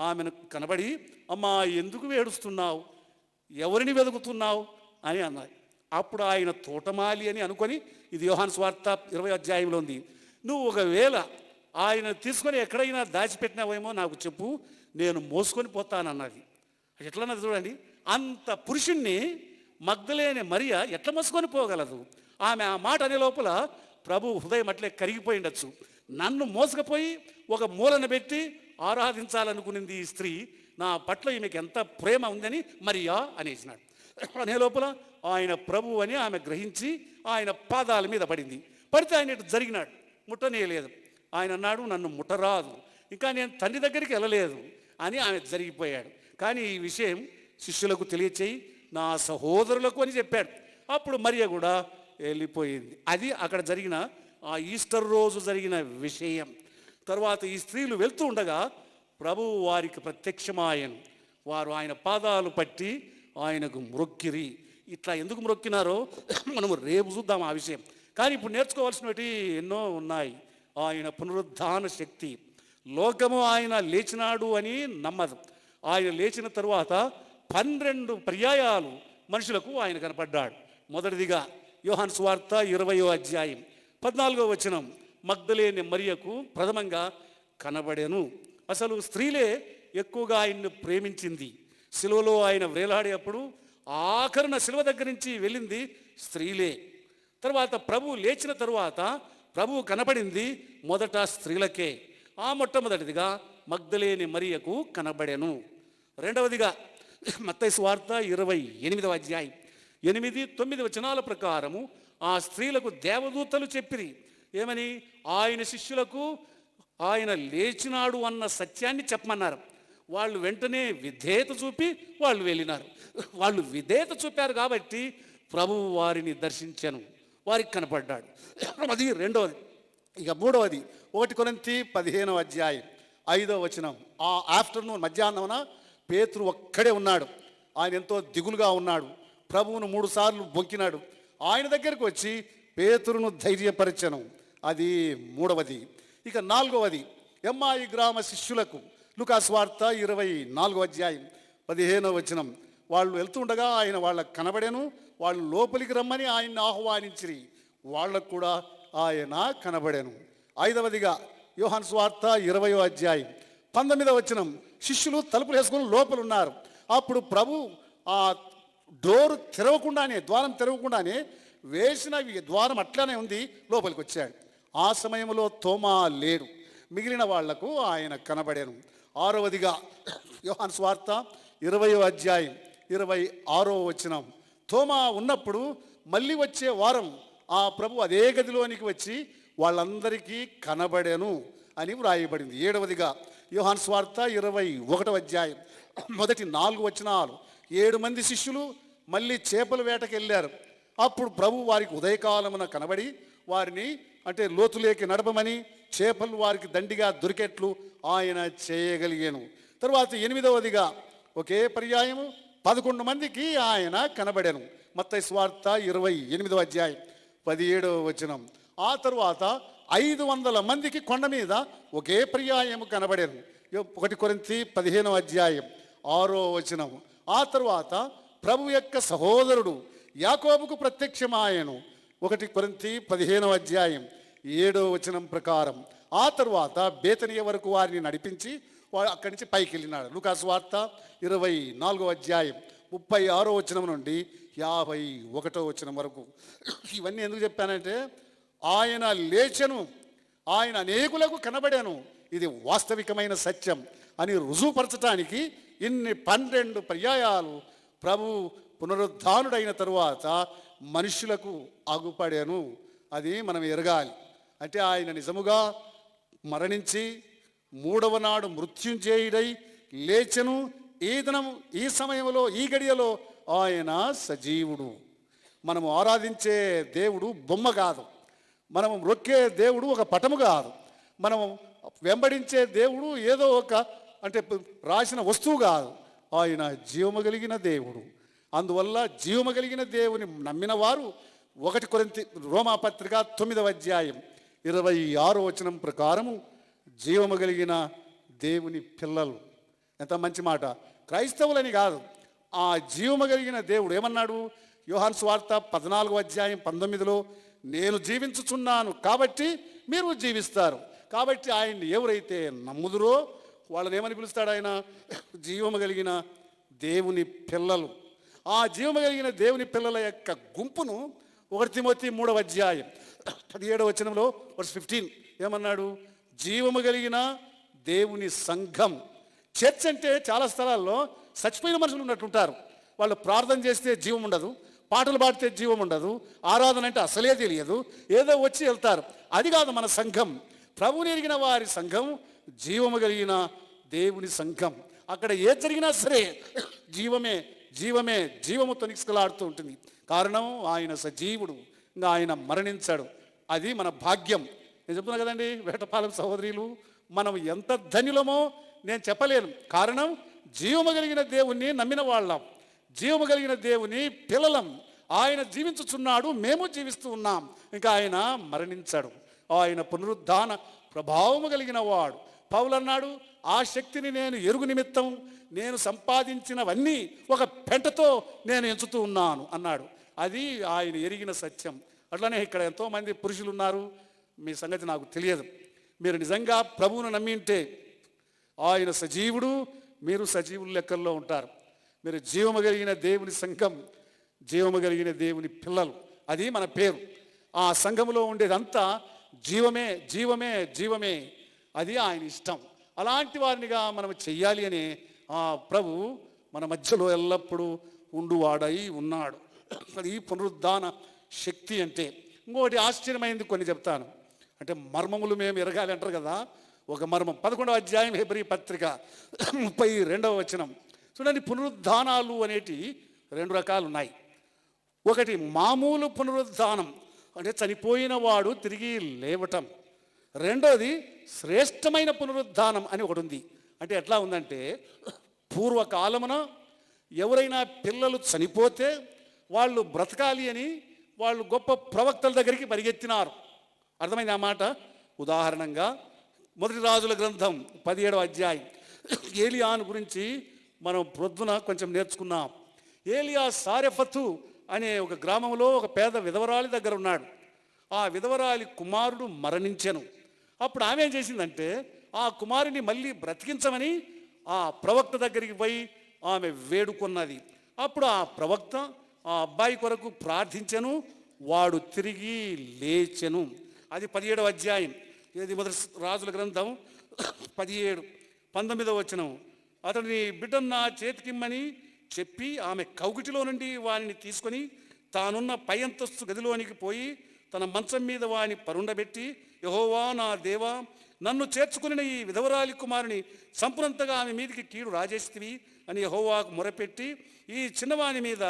ఆమెను కనబడి, అమ్మా ఎందుకు ఏడుస్తున్నావు, ఎవరిని వెతుకుతున్నావు అని అన్నారు. అప్పుడు ఆయన తోటమాలి అని అనుకొని, ఇది యోహాను సువార్త 20వ అధ్యాయంలో ఉంది, నువ్వు ఒకవేళ ఆయన తీసుకొని ఎక్కడైనా దాచిపెట్టినావేమో నాకు చెప్పు, నేను మోసుకొని పోతానన్నది. ఎట్లన్నది చూడండి. అంత పురుషుణ్ణి మగ్దలేనే మరియ ఎట్లా మోసుకొని పోగలదు? ఆమె ఆ మాట అనే లోపల ప్రభు హృదయం అట్లే కరిగిపోయి ఉండొచ్చు. నన్ను మోసుకుపోయి ఒక మూలన పెట్టి ఆరాధించాలనుకునింది ఈ స్త్రీ, నా పట్ల ఈమెకి ఎంత ప్రేమ ఉందని మరియా అనేసినాడు. అనే లోపల ఆయన ప్రభు అని ఆమె గ్రహించి ఆయన పాదాల మీద పడింది. పడితే ఆయన ఇటు జరిగినాడు, ముట్టనేయలేదు. ఆయన అన్నాడు, నన్ను ముట్టరాదు, ఇంకా నేను తండ్రి దగ్గరికి వెళ్ళలేదు అని ఆమె జరిగిపోయాడు. కానీ ఈ విషయం శిష్యులకు తెలియచేయి, నా సహోదరులకు అని చెప్పాడు. అప్పుడు మరియ కూడా వెళ్ళిపోయింది. అది అక్కడ జరిగిన ఆ ఈస్టర్ రోజు జరిగిన విషయం. తర్వాత ఈ స్త్రీలు వెళ్తూ ఉండగా ప్రభువు వారికి ప్రత్యక్షమాయను. వారు ఆయన పాదాలు పట్టి ఆయనకు మ్రొక్కిరి. ఇట్లా ఎందుకు మ్రొక్కినారో మనము రేపు చూద్దాం ఆ విషయం. కానీ ఇప్పుడు నేర్చుకోవాల్సినవి ఎన్నో ఉన్నాయి. ఆయన పునరుద్ధాన శక్తి, లోకము ఆయన లేచినాడు అని నమ్మదు. ఆయన లేచిన తరువాత 12 పర్యాయాలు మనుషులకు ఆయన కనపడ్డాడు. మొదటిదిగా యోహాను సువార్త 20వ అధ్యాయం 14వ వచనం, మగ్దలేని మరియకు ప్రథమంగా కనబడెను. అసలు స్త్రీలే ఎక్కువగా ఆయన్ను ప్రేమించింది. సిలువలో ఆయన వేలాడేటప్పుడు ఆఖరణ సిలువ దగ్గర నుంచి వెళ్ళింది స్త్రీలే. తర్వాత ప్రభువు లేచిన తరువాత ప్రభువు కనబడింది మొదట స్త్రీలకే. ఆ మొట్టమొదటిదిగా మగ్దలేని మరియకు కనబడెను. రెండవదిగా మత్తయి సువార్త 28వ అధ్యాయం 8-9 వచనాల ప్రకారము ఆ స్త్రీలకు దేవదూతలు చెప్పిరి. ఏమని? ఆయన శిష్యులకు ఆయన లేచినాడు అన్న సత్యాన్ని చెప్పమన్నారు. వాళ్ళు వెంటనే విధేయత చూపి వాళ్ళు వెళ్ళినారు. వాళ్ళు విధేయత చూపారు కాబట్టి ప్రభువు వారిని దర్శించాను, వారికి కనపడ్డాడు. అది రెండవది. ఇక మూడవది 1 కొరింథీ 15వ అధ్యాయం 5వ వచనం. ఆ ఆఫ్టర్నూన్ మధ్యాహ్నమున పేతురు ఒక్కడే ఉన్నాడు. ఆయన ఎంతో దిగులుగా ఉన్నాడు. ప్రభువును 3 సార్లు బొంకినాడు. ఆయన దగ్గరికి వచ్చి పేతురును ధైర్యపరచను. అది మూడవది. ఇక నాలుగవది ఎమ్మాయి గ్రామ శిష్యులకు లూకా సువార్త 24వ అధ్యాయం 15వ వచనం. వాళ్ళు వెళ్తుండగా ఆయన వాళ్ళకు కనబడెను. వాళ్ళు లోపలికి రమ్మని ఆయన్ని ఆహ్వానించిరి. వాళ్ళకు కూడా ఆయన కనబడెను. ఐదవదిగా యోహాను సువార్త 20వ అధ్యాయం 19వ వచనం. శిష్యులు తలుపులు వేసుకొని లోపల ఉన్నారు. అప్పుడు ప్రభు ఆ డోరు తెరవకుండానే, ద్వారం తెరవకుండానే వేసిన ద్వారం అట్లానే ఉంది, లోపలికి వచ్చాడు. ఆ సమయంలో తోమా లేడు. మిగిలిన వాళ్లకు ఆయన కనబడాను. ఆరవదిగా యోహాను సువార్త 20వ అధ్యాయం 26వ వచనం. తోమా ఉన్నప్పుడు మళ్ళీ వచ్చే వారం ఆ ప్రభు అదే గదిలోనికి వచ్చి వాళ్ళందరికీ కనబడెను అని వ్రాయబడింది. ఏడవదిగా యోహాను సువార్త 21వ అధ్యాయం మొదటి 4 వచనాలు. 7 మంది శిష్యులు మళ్ళీ చేపల వేటకి వెళ్ళారు. అప్పుడు ప్రభు వారికి ఉదయకాలమున కనబడి వారిని అంటే లోతులేకి నడపమని, చేపలు వారికి దండిగా దొరికేట్లు ఆయన చేయగలిగాను. తర్వాత 8వదిగా ఒకే పర్యాయము 11 మందికి ఆయన కనబడాను. మత్తయి సువార్త 28వ అధ్యాయం 17వ వచనం. ఆ తరువాత 500 మందికి కొండ మీద ఒకే పర్యాయము కనబడాను. 1 కొరింథీ 15వ అధ్యాయం 6వ వచనం. ఆ తరువాత ప్రభు యొక్క సహోదరుడు యాకోబుకు ప్రత్యక్షమాయను. 1 కొరింథీ 15వ అధ్యాయం 7వ వచనం ప్రకారం. ఆ తరువాత బేతనియ వరకు వారిని నడిపించి వాడు అక్కడి నుంచి పైకి వెళ్ళినాడు. లూకా సువార్త 24వ అధ్యాయం 36వ వచనం నుండి 51వ వచనం వరకు. ఇవన్నీ ఎందుకు చెప్పానంటే ఆయన లేచెను, ఆయన అనేకులకు కనబడాను, ఇది వాస్తవికమైన సత్యం అని రుజువుపరచడానికి ఇన్ని 12 పర్యాయాలు ప్రభు పునరుద్ధానుడైన తరువాత మనుషులకు అగుపడాను. అది మనం ఎరగాలి. అంటే ఆయన నిజముగా మరణించి 3వ నాడు మృత్యుంజయుడై లేచెను. ఈ దినం, ఈ సమయంలో, ఈ గడియలో ఆయన సజీవుడు. మనము ఆరాధించే దేవుడు బొమ్మ కాదు. మనము మొక్కే దేవుడు ఒక పటము కాదు. మనము వెంబడించే దేవుడు ఏదో ఒక అంటే రాసిన వస్తువు కాదు. ఆయన జీవము కలిగిన దేవుడు. అందువల్ల జీవము కలిగిన దేవుని నమ్మిన వారు 1 కొరింథీ రోమాపత్రిక 9వ అధ్యాయం 26వ వచనం ప్రకారము జీవము కలిగిన దేవుని పిల్లలు. ఎంత మంచి మాట! క్రైస్తవులని కాదు, ఆ జీవము కలిగిన దేవుడు ఏమన్నాడు? యోహాను సువార్త 14వ అధ్యాయం 19లో నేను జీవించుచున్నాను కాబట్టి మీరు జీవిస్తారు. కాబట్టి ఆయన్ని ఎవరైతే నమ్ముదురో వాళ్ళని ఏమని పిలుస్తాడు ఆయన? జీవము కలిగిన దేవుని పిల్లలు. ఆ జీవము కలిగిన దేవుని పిల్లల యొక్క గుంపును 1 తిమోతి 3వ అధ్యాయం 17వ వచనంలో వర్స్ 15 ఏమన్నాడు? జీవము కలిగిన దేవుని సంఘం. చర్చ్ అంటే చాలా స్థలాల్లో చచ్చిపోయిన మనుషులు ఉన్నట్టుంటారు. వాళ్ళు ప్రార్థన చేస్తే జీవం ఉండదు, పాటలు పాడితే జీవం ఉండదు, ఆరాధన అంటే అసలే తెలియదు, ఏదో వచ్చి వెళ్తారు. అది కాదు మన సంఘం. ప్రభువుని ఎరిగిన వారి సంఘం జీవము కలిగిన దేవుని సంఘం. అక్కడ ఏది జరిగినా సరే జీవమే జీవమే జీవము తొనికిసలాడుతూ ఉంటుంది. కారణం ఆయన సజీవుడు, ఇంకా ఆయన మరణించాడు. అది మన భాగ్యం. నేను చెప్తున్నా కదండి వేటపాలెం సహోదరులు, మనం ఎంత ధన్యులమో నేను చెప్పలేను. కారణం జీవము కలిగిన దేవుణ్ణి నమ్మిన వాళ్ళం, జీవము కలిగిన దేవుని పిల్లలం. ఆయన జీవించుచున్నాడు, మేము జీవిస్తూ ఉన్నాం. ఇంకా ఆయన మరణించాడు. ఆయన పునరుద్ధాన ప్రభావము కలిగిన వాడు. పౌలు అన్నాడు, ఆ శక్తిని నేను ఎరుగు నిమిత్తం నేను సంపాదించినవన్నీ ఒక పెంటతో నేను ఎంచుతూ ఉన్నాను అన్నాడు. అది ఆయన ఎరిగిన సత్యం. అట్లనే ఇక్కడ ఎంతోమంది పురుషులు ఉన్నారు, మీ సంగతి నాకు తెలియదు. మీరు నిజంగా ప్రభువును నమ్మి ఉంటే ఆయన సజీవుడు, మీరు సజీవుల లెక్కల్లో ఉంటారు. మీరు జీవము కలిగిన దేవుని సంఘం, జీవము కలిగిన దేవుని పిల్లలు, అది మన పేరు. ఆ సంఘములో ఉండేదంతా జీవమే జీవమే జీవమే. అది ఆయన ఇష్టం. అలాంటి వారినిగా మనం చెయ్యాలి అని ఆ ప్రభు మన మధ్యలో ఎల్లప్పుడూ ఉండువాడై ఉన్నాడు. అది పునరుద్ధాన శక్తి అంటే. ఇంకోటి ఆశ్చర్యమైంది కొన్ని చెప్తాను. అంటే మర్మములు మేము ఎరగాలి అంటారు కదా. ఒక మర్మం 11వ అధ్యాయం హెబ్రీ పత్రిక 32వ వచనం చూడండి. పునరుద్ధానాలు అనేటి 2 రకాలు ఉన్నాయి. ఒకటి మామూలు పునరుద్ధానం, అంటే చనిపోయిన వాడు తిరిగి లేవటం. రెండోది శ్రేష్టమైన పునరుద్ధానం అని ఒకటి ఉంది. అంటే ఎట్లా ఉందంటే, పూర్వకాలమున ఎవరైనా పిల్లలు చనిపోతే వాళ్ళు బ్రతకాలి అని వాళ్ళు గొప్ప ప్రవక్తల దగ్గరికి పరిగెత్తినారు. అర్థమైంది ఆ మాట? ఉదాహరణంగా 1 రాజుల గ్రంథం 17వ అధ్యాయం ఏలియాను గురించి మనం ప్రొద్దున కొంచెం నేర్చుకున్నాం. ఏలియా సారెఫతు అనే ఒక గ్రామంలో ఒక పేద విధవరాలి దగ్గర ఉన్నాడు. ఆ విధవరాలి కుమారుడు మరణించెను. అప్పుడు ఆమె ఏం చేసిందంటే, ఆ కుమారుని మళ్ళీ బ్రతికించమని ఆ ప్రవక్త దగ్గరికి పోయి ఆమె వేడుకున్నది. అప్పుడు ఆ ప్రవక్త ఆ అబ్బాయి కొరకు ప్రార్థించెను, వాడు తిరిగి లేచెను. అది 17వ అధ్యాయం. ఇది 1 రాజుల గ్రంథం 17-19వ వచనం. అతని బిడ్డను నా చేతికిమ్మని చెప్పి ఆమె కౌగిటిలో నుండి వానిని తీసుకొని తానున్న పై అంతస్తు గదిలోనికి పోయి తన మంచం మీద వాని పరుండబెట్టి, యెహోవా నా దేవా, నన్ను చేర్చుకుని ఈ విధవరాలి కుమారుని సంపునంతగా ఆమె మీదికి కీడు రాజేస్తివి అని యెహోవాకు మొరపెట్టి, ఈ చిన్నవాని మీద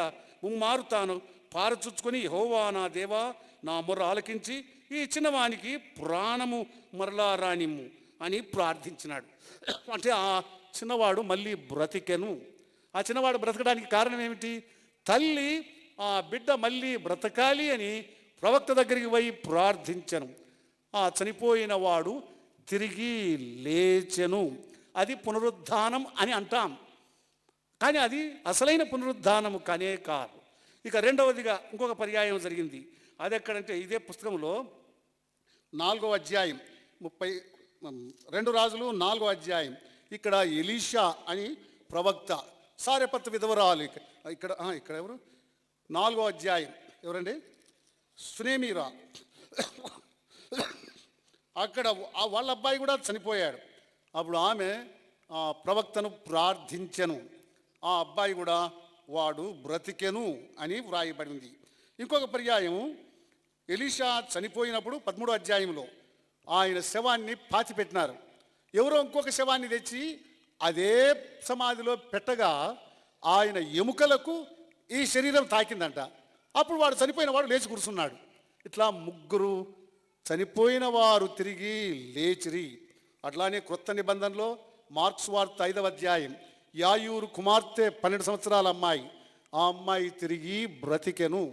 ముమ్మారు తాను పారచుచ్చుకొని, యెహోవా నా దేవా, నా మొర్ర ఆలకించి ఈ చిన్నవానికి ప్రాణము మరలా రానిమ్ము అని ప్రార్థించినాడు. అంటే ఆ చిన్నవాడు మళ్ళీ బ్రతికెను. ఆ చిన్నవాడు బ్రతకడానికి కారణం ఏమిటి? తల్లి ఆ బిడ్డ మళ్ళీ బ్రతకాలి అని ప్రవక్త దగ్గరికి పోయి ప్రార్థించెను. ఆ చనిపోయిన వాడు తిరిగి లేచెను. అది పునరుద్ధానం అని అంటాం, కానీ అది అసలైన పునరుద్ధానము కానే కాదు. ఇక రెండవదిగా ఇంకొక పర్యాయం జరిగింది. అది ఎక్కడంటే ఇదే పుస్తకంలో 4వ అధ్యాయం 2 రాజులు 4వ అధ్యాయం. ఇక్కడ ఎలీషా అని ప్రవక్త సారెపత్ విధవరాలు. ఇక్కడ ఎవరు? 4వ అధ్యాయం ఎవరండి? సునేమీరా. అక్కడ వాళ్ళ అబ్బాయి కూడా చనిపోయాడు. అప్పుడు ఆమె ప్రవక్తను ప్రార్థించెను. ఆ అబ్బాయి కూడా వాడు బ్రతికెను అని వ్రాయబడింది. ఇంకొక పర్యాయం ఎలీషా చనిపోయినప్పుడు 13వ అధ్యాయంలో ఆయన శవాన్ని పాతిపెట్టినారు. ఎవరో ఇంకొక శవాన్ని తెచ్చి అదే సమాధిలో పెట్టగా ఆయన ఎముకలకు ఈ శరీరం తాకిందంట. అప్పుడు వాడు చనిపోయిన వాడు లేచి కూర్చున్నాడు. ఇట్లా 3 చనిపోయిన వారు తిరిగి లేచిరి. అట్లానే క్రొత్త నిబంధనలో మార్క్స్ వార్త 5వ అధ్యాయం యాయూరు కుమార్తె 12 సంవత్సరాల అమ్మాయి, ఆ అమ్మాయి తిరిగి బ్రతికెను.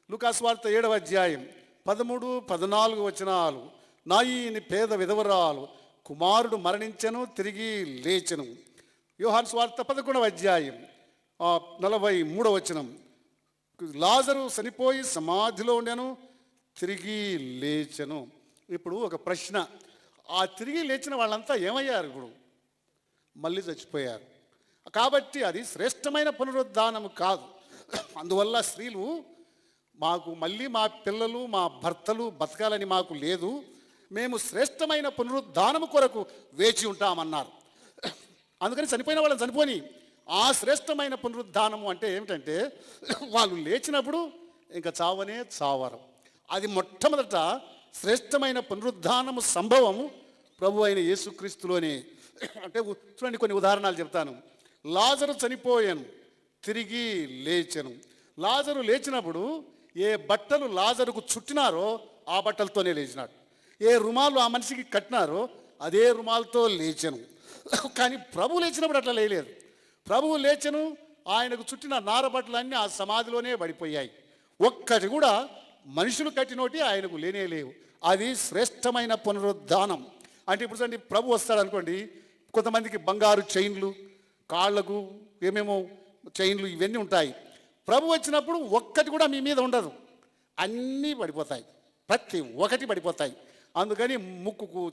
లూకాసు వార్త 7వ అధ్యాయం 13-14 వచనాలు నాయీని పేద విధవరాలు కుమారుడు మరణించెను, తిరిగి లేచెను. యోహాను సువార్త 11వ అధ్యాయం 43వ వచనం లాజరు చనిపోయి సమాధిలో ఉండెను, తిరిగి లేచెను. ఇప్పుడు ఒక ప్రశ్న, ఆ తిరిగి లేచిన వాళ్ళంతా ఏమయ్యారు? ఇప్పుడు మళ్ళీ చచ్చిపోయారు. కాబట్టి అది శ్రేష్టమైన పునరుద్ధానము కాదు. అందువల్ల స్త్రీలు మాకు మళ్ళీ మా పిల్లలు మా భర్తలు బతకాలని మాకు లేదు, మేము శ్రేష్టమైన పునరుద్ధానము కొరకు వేచి ఉంటామన్నారు. అందుకని చనిపోయిన వాళ్ళని చనిపోని ఆ శ్రేష్టమైన పునరుద్ధానము అంటే ఏమిటంటే వాళ్ళు లేచినప్పుడు ఇంకా చావనే చావరు. అది మొట్టమొదట శ్రేష్టమైన పునరుద్ధానము సంభవము ప్రభు అయిన యేసుక్రీస్తులోనే. అంటే చూడండి, కొన్ని ఉదాహరణలు చెప్తాను. లాజరు చనిపోయాను, తిరిగి లేచెను. లాజరు లేచినప్పుడు ఏ బట్టలు లాజరుకు చుట్టినారో ఆ బట్టలతోనే లేచినాడు. ఏ రుమాలు ఆ మనిషికి కట్టినారో అదే రుమాలతో లేచెను. కానీ ప్రభువు లేచినప్పుడు అట్లా లేలేదు. ప్రభువు లేచెను, ఆయనకు చుట్టిన నారబట్టలన్నీ ఆ సమాధిలోనే పడిపోయాయి. ఒక్కటి కూడా మనుషులు కట్టినోటి ఆయనకు లేనే లేవు. అది శ్రేష్టమైన పునరుద్ధానం. అంటే ఇప్పుడు చూడండి, ప్రభు వస్తాడు అనుకోండి, కొంతమందికి బంగారు చైన్లు, కాళ్లకు ఏమేమో చైన్లు ఇవన్నీ ఉంటాయి. ప్రభు వచ్చినప్పుడు ఒక్కటి కూడా మీ మీద ఉండదు, అన్నీ పడిపోతాయి, ప్రతి ఒక్కటి పడిపోతాయి. అందుకని ముక్కుకు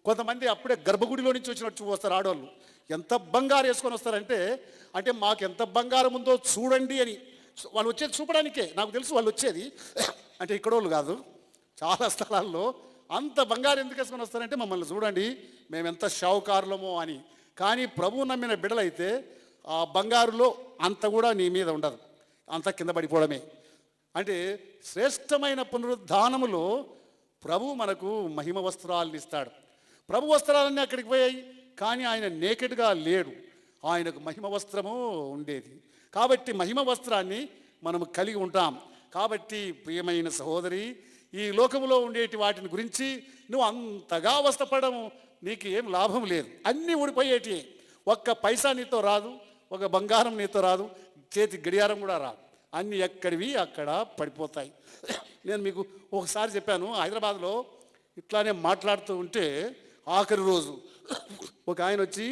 కొంతమంది అప్పుడే గర్భగుడిలో నుంచి వచ్చినట్టు వస్తారు ఆడవాళ్ళు. ఎంత బంగారు వేసుకొని వస్తారంటే, అంటే మాకు ఎంత బంగారం ఉందో చూడండి అని. వాళ్ళు వచ్చేది చూపడానికే, నాకు తెలుసు వాళ్ళు వచ్చేది. అంటే ఇక్కడ వాళ్ళు కాదు, చాలా స్థలాల్లో అంత బంగారు ఎందుకు వేసుకొని వస్తారంటే మమ్మల్ని చూడండి మేము ఎంత షావుకారులమో అని. కానీ ప్రభువు నమ్మిన బిడ్డలైతే ఆ బంగారులో అంత కూడా నీ మీద ఉండదు, అంత కింద పడిపోవడమే. అంటే శ్రేష్టమైన పునరుద్ధానములో ప్రభు మనకు మహిమ వస్త్రాలను ఇస్తాడు. ప్రభు వస్త్రాలన్నీ అక్కడికి పోయాయి, కానీ ఆయన నేకెడ్గా లేడు, ఆయనకు మహిమ వస్త్రము ఉండేది. కాబట్టి మహిమ వస్త్రాన్ని మనము కలిగి ఉంటాం. కాబట్టి ప్రియమైన సహోదరి, ఈ లోకములో ఉండేటి వాటిని గురించి నువ్వు అంతగా అవస్థపడము, నీకు ఏం లాభం లేదు. అన్నీ ఊడిపోయేటి. ఒక్క పైసా నీతో రాదు, ఒక బంగారం నీతో రాదు, చేతి గడియారం కూడా రాదు. అన్నీ ఎక్కడివి అక్కడ పడిపోతాయి. నేను మీకు ఒకసారి చెప్పాను, హైదరాబాద్లో ఇట్లానే మాట్లాడుతూ ఉంటే ఆఖరి రోజు ఒక ఆయన వచ్చి,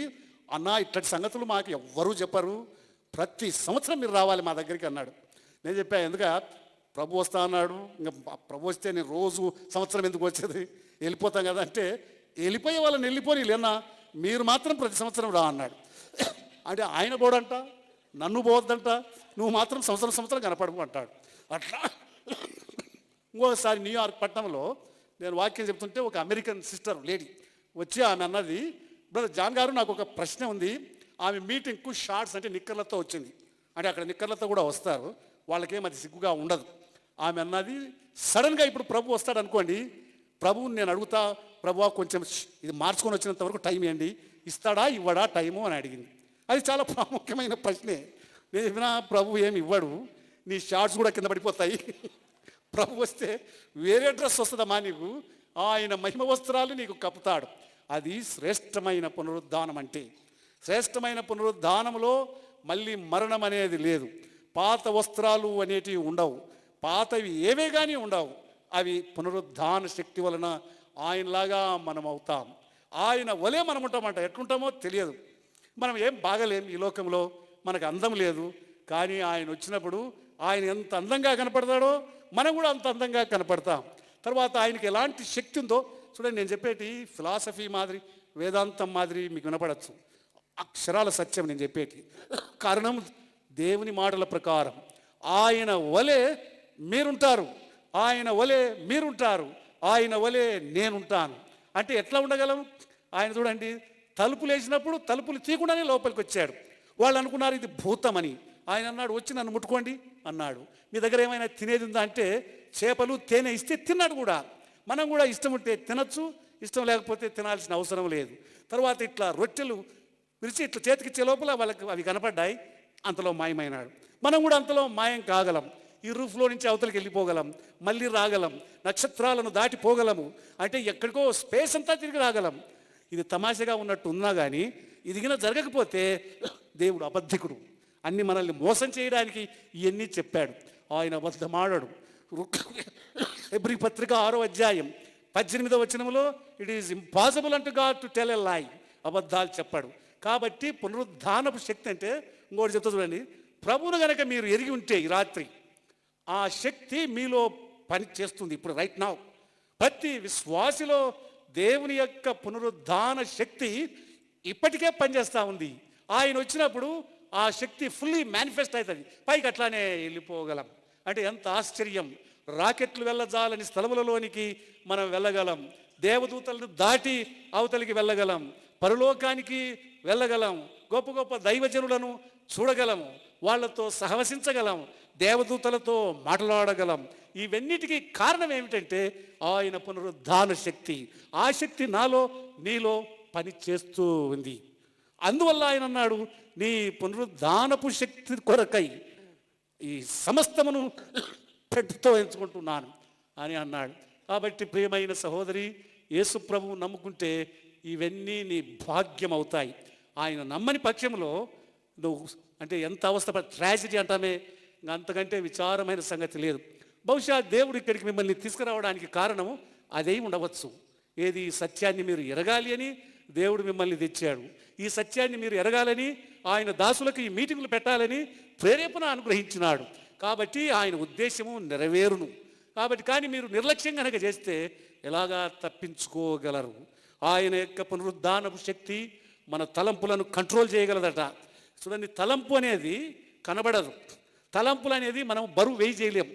అన్నా ఇట్లాంటి సంగతులు మాకు ఎవ్వరూ చెప్పరు, ప్రతి సంవత్సరం మీరు రావాలి మా దగ్గరికి అన్నాడు. నేను చెప్పాను, ఎందుక ప్రభు వస్తా అన్నాడు, ఇంకా ప్రభు వస్తే నేను రోజు సంవత్సరం ఎందుకు వచ్చేది, వెళ్ళిపోతాం కదా అంటే, వెళ్ళిపోయే వాళ్ళని వెళ్ళిపోయి లేనా, మీరు మాత్రం ప్రతి సంవత్సరం రా అన్నాడు. అంటే ఆయన పోడంట, నన్ను పోవద్దంట, నువ్వు మాత్రం సంవత్సరం కనపడము అంటాడు. అట్లా ఇంకోసారి న్యూయార్క్ పట్టణంలో నేను వాక్యం చెప్తుంటే ఒక అమెరికన్ సిస్టర్ లేడీ వచ్చి ఆమె అన్నది, బ్రదర్ జాన్ గారు నాకు ఒక ప్రశ్న ఉంది. ఆమె మీటింగ్కు షార్ట్స్ అంటే నిక్కర్లతో వచ్చింది. అంటే అక్కడ నిక్కర్లతో కూడా వస్తారు, వాళ్ళకేం అది సిగ్గుగా ఉండదు. ఆమె అన్నది, సడన్గా ఇప్పుడు ప్రభు వస్తాడు అనుకోండి, ప్రభువుని నేను అడుగుతా, ప్రభు కొంచెం ఇది మార్చుకొని వచ్చినంత వరకు టైం ఏంటి, ఇస్తాడా ఇవ్వడా టైము అని అడిగింది. అది చాలా ప్రాముఖ్యమైన ప్రశ్నే. నేను చెప్పినా, ప్రభు ఏమి ఇవ్వడు, నీ షార్ట్స్ కూడా కింద పడిపోతాయి. ప్రభు వస్తే వేరే డ్రెస్ వస్తుందమ్మా నీకు, ఆయన మహిమ వస్త్రాలు నీకు కప్పుతాడు. అది శ్రేష్టమైన పునరుద్ధానం. అంటే శ్రేష్టమైన పునరుద్ధానంలో మళ్ళీ మరణం అనేది లేదు, పాత వస్త్రాలు అనేటివి ఉండవు, పాతవి ఏవే కానీ ఉండవు. అవి పునరుద్ధాన శక్తి వలన ఆయనలాగా మనం అవుతాం, ఆయన వలే మనం ఉంటామంట. ఎట్లుంటామో తెలియదు, మనం ఏం బాగలేం, ఈ లోకంలో మనకు అందం లేదు. కానీ ఆయన వచ్చినప్పుడు ఆయన ఎంత అందంగా కనపడతాడో మనం కూడా అంత అందంగా కనపడతాం. తర్వాత ఆయనకి ఎలాంటి శక్తి ఉందో చూడండి. నేను చెప్పేటి ఫిలాసఫీ మాదిరి, వేదాంతం మాదిరి మీకు వినపడచ్చు, అక్షరాల సత్యం నేను చెప్పేటి. కారణం దేవుని మాటల ప్రకారం ఆయన వలే మీరుంటారు, ఆయన వలే మీరుంటారు, ఆయన వలే నేనుంటాను. అంటే ఎట్లా ఉండగలం? ఆయన చూడండి, తలుపులు వేసినప్పుడు తలుపులు తీయకుండానే లోపలికి వచ్చాడు. వాళ్ళు అనుకున్నారు ఇది భూతమని. ఆయన అన్నాడు, వచ్చి నన్ను ముట్టుకోండి అన్నాడు. మీ దగ్గర ఏమైనా తినేది ఉందా అంటే చేపలు తేనె ఇస్తే తిన్నాడు కూడా. మనం కూడా ఇష్టం ఉంటే తినచ్చు, ఇష్టం లేకపోతే తినాల్సిన అవసరం లేదు. తర్వాత ఇట్లా రొట్టెలు విరిచి ఇట్లా చేతికిచ్చే లోపల వాళ్ళకి అవి కనపడ్డాయి, అంతలో మాయమైనాడు. మనం కూడా అంతలో మాయం కాగలం, ఈ రూఫ్లో నుంచి అవతలికి వెళ్ళిపోగలం, మళ్ళీ రాగలం, నక్షత్రాలను దాటిపోగలము. అంటే ఎక్కడికో స్పేస్ అంతా తిరిగి రాగలం. ఇది తమాషగా ఉన్నట్టు ఉన్నా కానీ ఇది గిన జరగకపోతే దేవుడు అబద్ధికుడు, అన్ని మనల్ని మోసం చేయడానికి ఇవన్నీ చెప్పాడు. ఆయన అబద్ధమాడడు. హెబ్రీ పత్రిక 6వ అధ్యాయం 18వ వచనంలో, it is impossible unto God to tell a లై, అబద్ధాలు చెప్పాడు. కాబట్టి పునరుద్ధానపు శక్తి అంటే ఇంకోటి చెప్తా చూడండి, ప్రభువును కనుక మీరు ఎరిగి ఉంటే ఈ రాత్రి ఆ శక్తి మీలో పని చేస్తుంది. ఇప్పుడు రైట్ నౌ ప్రతి విశ్వాసిలో దేవుని యొక్క పునరుద్ధాన శక్తి ఇప్పటికే పనిచేస్తూ ఉంది. ఆయన వచ్చినప్పుడు ఆ శక్తి ఫుల్లీ మేనిఫెస్ట్ అవుతుంది, పైకి అట్లానే వెళ్ళిపోగలం. అంటే ఎంత ఆశ్చర్యం! రాకెట్లు వెళ్ళజాలని స్థలములలోనికి మనం వెళ్ళగలం, దేవదూతలను దాటి అవతలికి వెళ్ళగలం, పరలోకానికి వెళ్ళగలం, గొప్ప గొప్ప దైవజనులను చూడగలము, వాళ్లతో సహవసించగలం, దేవదూతలతో మాట్లాడగలం. ఇవన్నిటికీ కారణం ఏమిటంటే ఆయన పునరుద్ధాన శక్తి. ఆ శక్తి నాలో నీలో పని చేస్తూ ఉంది. అందువల్ల ఆయన అన్నాడు, నీ పునరుద్ధానపు శక్తి కొరకై ఈ సమస్తమును పెట్టుతో ఎంచుకుంటున్నాను అని అన్నాడు. కాబట్టి ప్రియమైన సహోదరి, యేసు ప్రభువు నమ్ముకుంటే ఇవన్నీ నీ భాగ్యం అవుతాయి. ఆయన నమ్మని పక్షంలో నువ్వు అంటే ఎంత అవస్థ, ట్రాజిడీ అంటామే, అంతకంటే విచారమైన సంగతి లేదు. బహుశా దేవుడు ఇక్కడికి మిమ్మల్ని తీసుకురావడానికి కారణము అదే ఉండవచ్చు. ఏది? సత్యాన్ని మీరు ఎరగాలి అని దేవుడు మిమ్మల్ని తెచ్చాడు. ఈ సత్యాన్ని మీరు ఎరగాలని ఆయన దాసులకు ఈ మీటింగులు పెట్టాలని ప్రేరేపణ అనుగ్రహించినాడు. కాబట్టి ఆయన ఉద్దేశము నెరవేరును. కాబట్టి కానీ మీరు నిర్లక్ష్యం కనుక చేస్తే ఎలాగా తప్పించుకోగలరు? ఆయన యొక్క పునరుద్ధానపు శక్తి మన తలంపులను కంట్రోల్ చేయగలదట. చూడండి, తలంపు అనేది కనబడదు. తలంపులు అనేది మనం బరువు వేయి చేయలేం,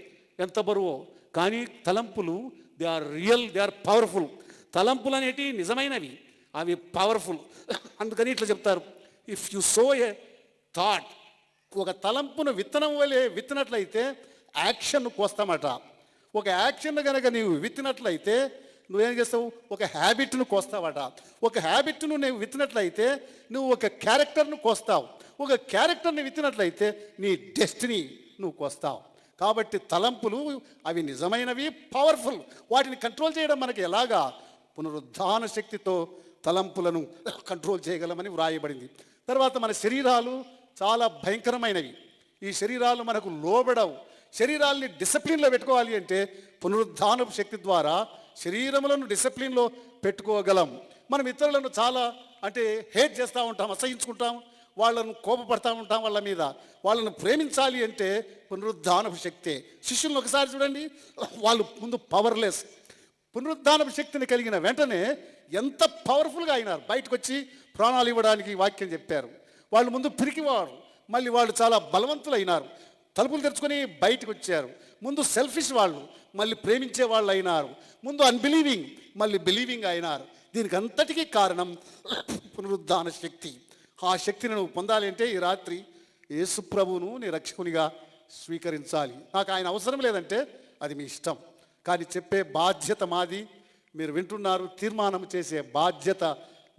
ఎంత బరువో. కానీ తలంపులు they are real, they are powerful. తలంపులు అనేటివి నిజమైనవి, అవి పవర్ఫుల్. అందుకని ఇట్లా చెప్తారు, if you sow a thought, ఒక తలంపును విత్తనం వలె విత్తినట్లయితే యాక్షన్ను కోస్తామట. ఒక యాక్షన్ కనుక నీవు విత్తినట్లయితే నువ్వేం చేస్తావు? ఒక హ్యాబిట్ను కోస్తావట. ఒక హ్యాబిట్ను నువ్వు విత్తినట్లయితే నువ్వు ఒక క్యారెక్టర్ను కోస్తావు. ఒక క్యారెక్టర్ని విత్తినట్లయితే నీ డెస్టినీ నువ్వు కోస్తావు. కాబట్టి తలంపులు అవి నిజమైనవి, పవర్ఫుల్. వాటిని కంట్రోల్ చేయడం మనకి ఎలాగా? పునరుద్ధాన శక్తితో తలంపులను కంట్రోల్ చేయగలమని వ్రాయబడింది. తర్వాత మన శరీరాలు చాలా భయంకరమైనవి. ఈ శరీరాలు మనకు లోబడవు. శరీరాల్ని డిసిప్లిన్లో పెట్టుకోవాలి అంటే పునరుద్ధానపు శక్తి ద్వారా శరీరములను డిసిప్లిన్లో పెట్టుకోగలం. మనం ఇతరులను చాలా అంటే హేట్ చేస్తూ ఉంటాం, అసహించుకుంటాం, వాళ్ళను కోపపడతా ఉంటాం వాళ్ళ మీద. వాళ్ళను ప్రేమించాలి అంటే పునరుద్ధానపు శక్తే. శిష్యులను ఒకసారి చూడండి, వాళ్ళు ముందు పవర్లెస్. పునరుద్ధానపు శక్తిని కలిగిన వెంటనే ఎంత పవర్ఫుల్గా అయినారు. బయటకు వచ్చి ప్రాణాలు ఇవ్వడానికి వాక్యం చెప్పారు. వాళ్ళు ముందు పిరికివారు, మళ్ళీ వాళ్ళు చాలా బలవంతులైనారు. తలుపులు తెరుచుకొని బయటకు వచ్చారు. ముందు సెల్ఫిష్ వాళ్ళు, మళ్ళీ ప్రేమించే వాళ్ళు అయినారు. ముందు అన్బిలీవింగ్, మళ్ళీ బిలీవింగ్ అయినారు. దీనికి అంతటికీ కారణం పునరుద్ధాన శక్తి. ఆ శక్తిని నువ్వు పొందాలి అంటే ఈ రాత్రి యేసు ప్రభువును నీ రక్షకునిగా స్వీకరించాలి. నాకు ఆయన అవసరం లేదంటే అది మీ ఇష్టం, కానీ చెప్పే బాధ్యత మాది. మీరు వింటున్నారు, తీర్మానం చేసే బాధ్యత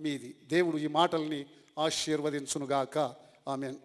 మీది. దేవుడు ఈ మాటల్ని ఆశీర్వదించునుగాక. ఆమేన్.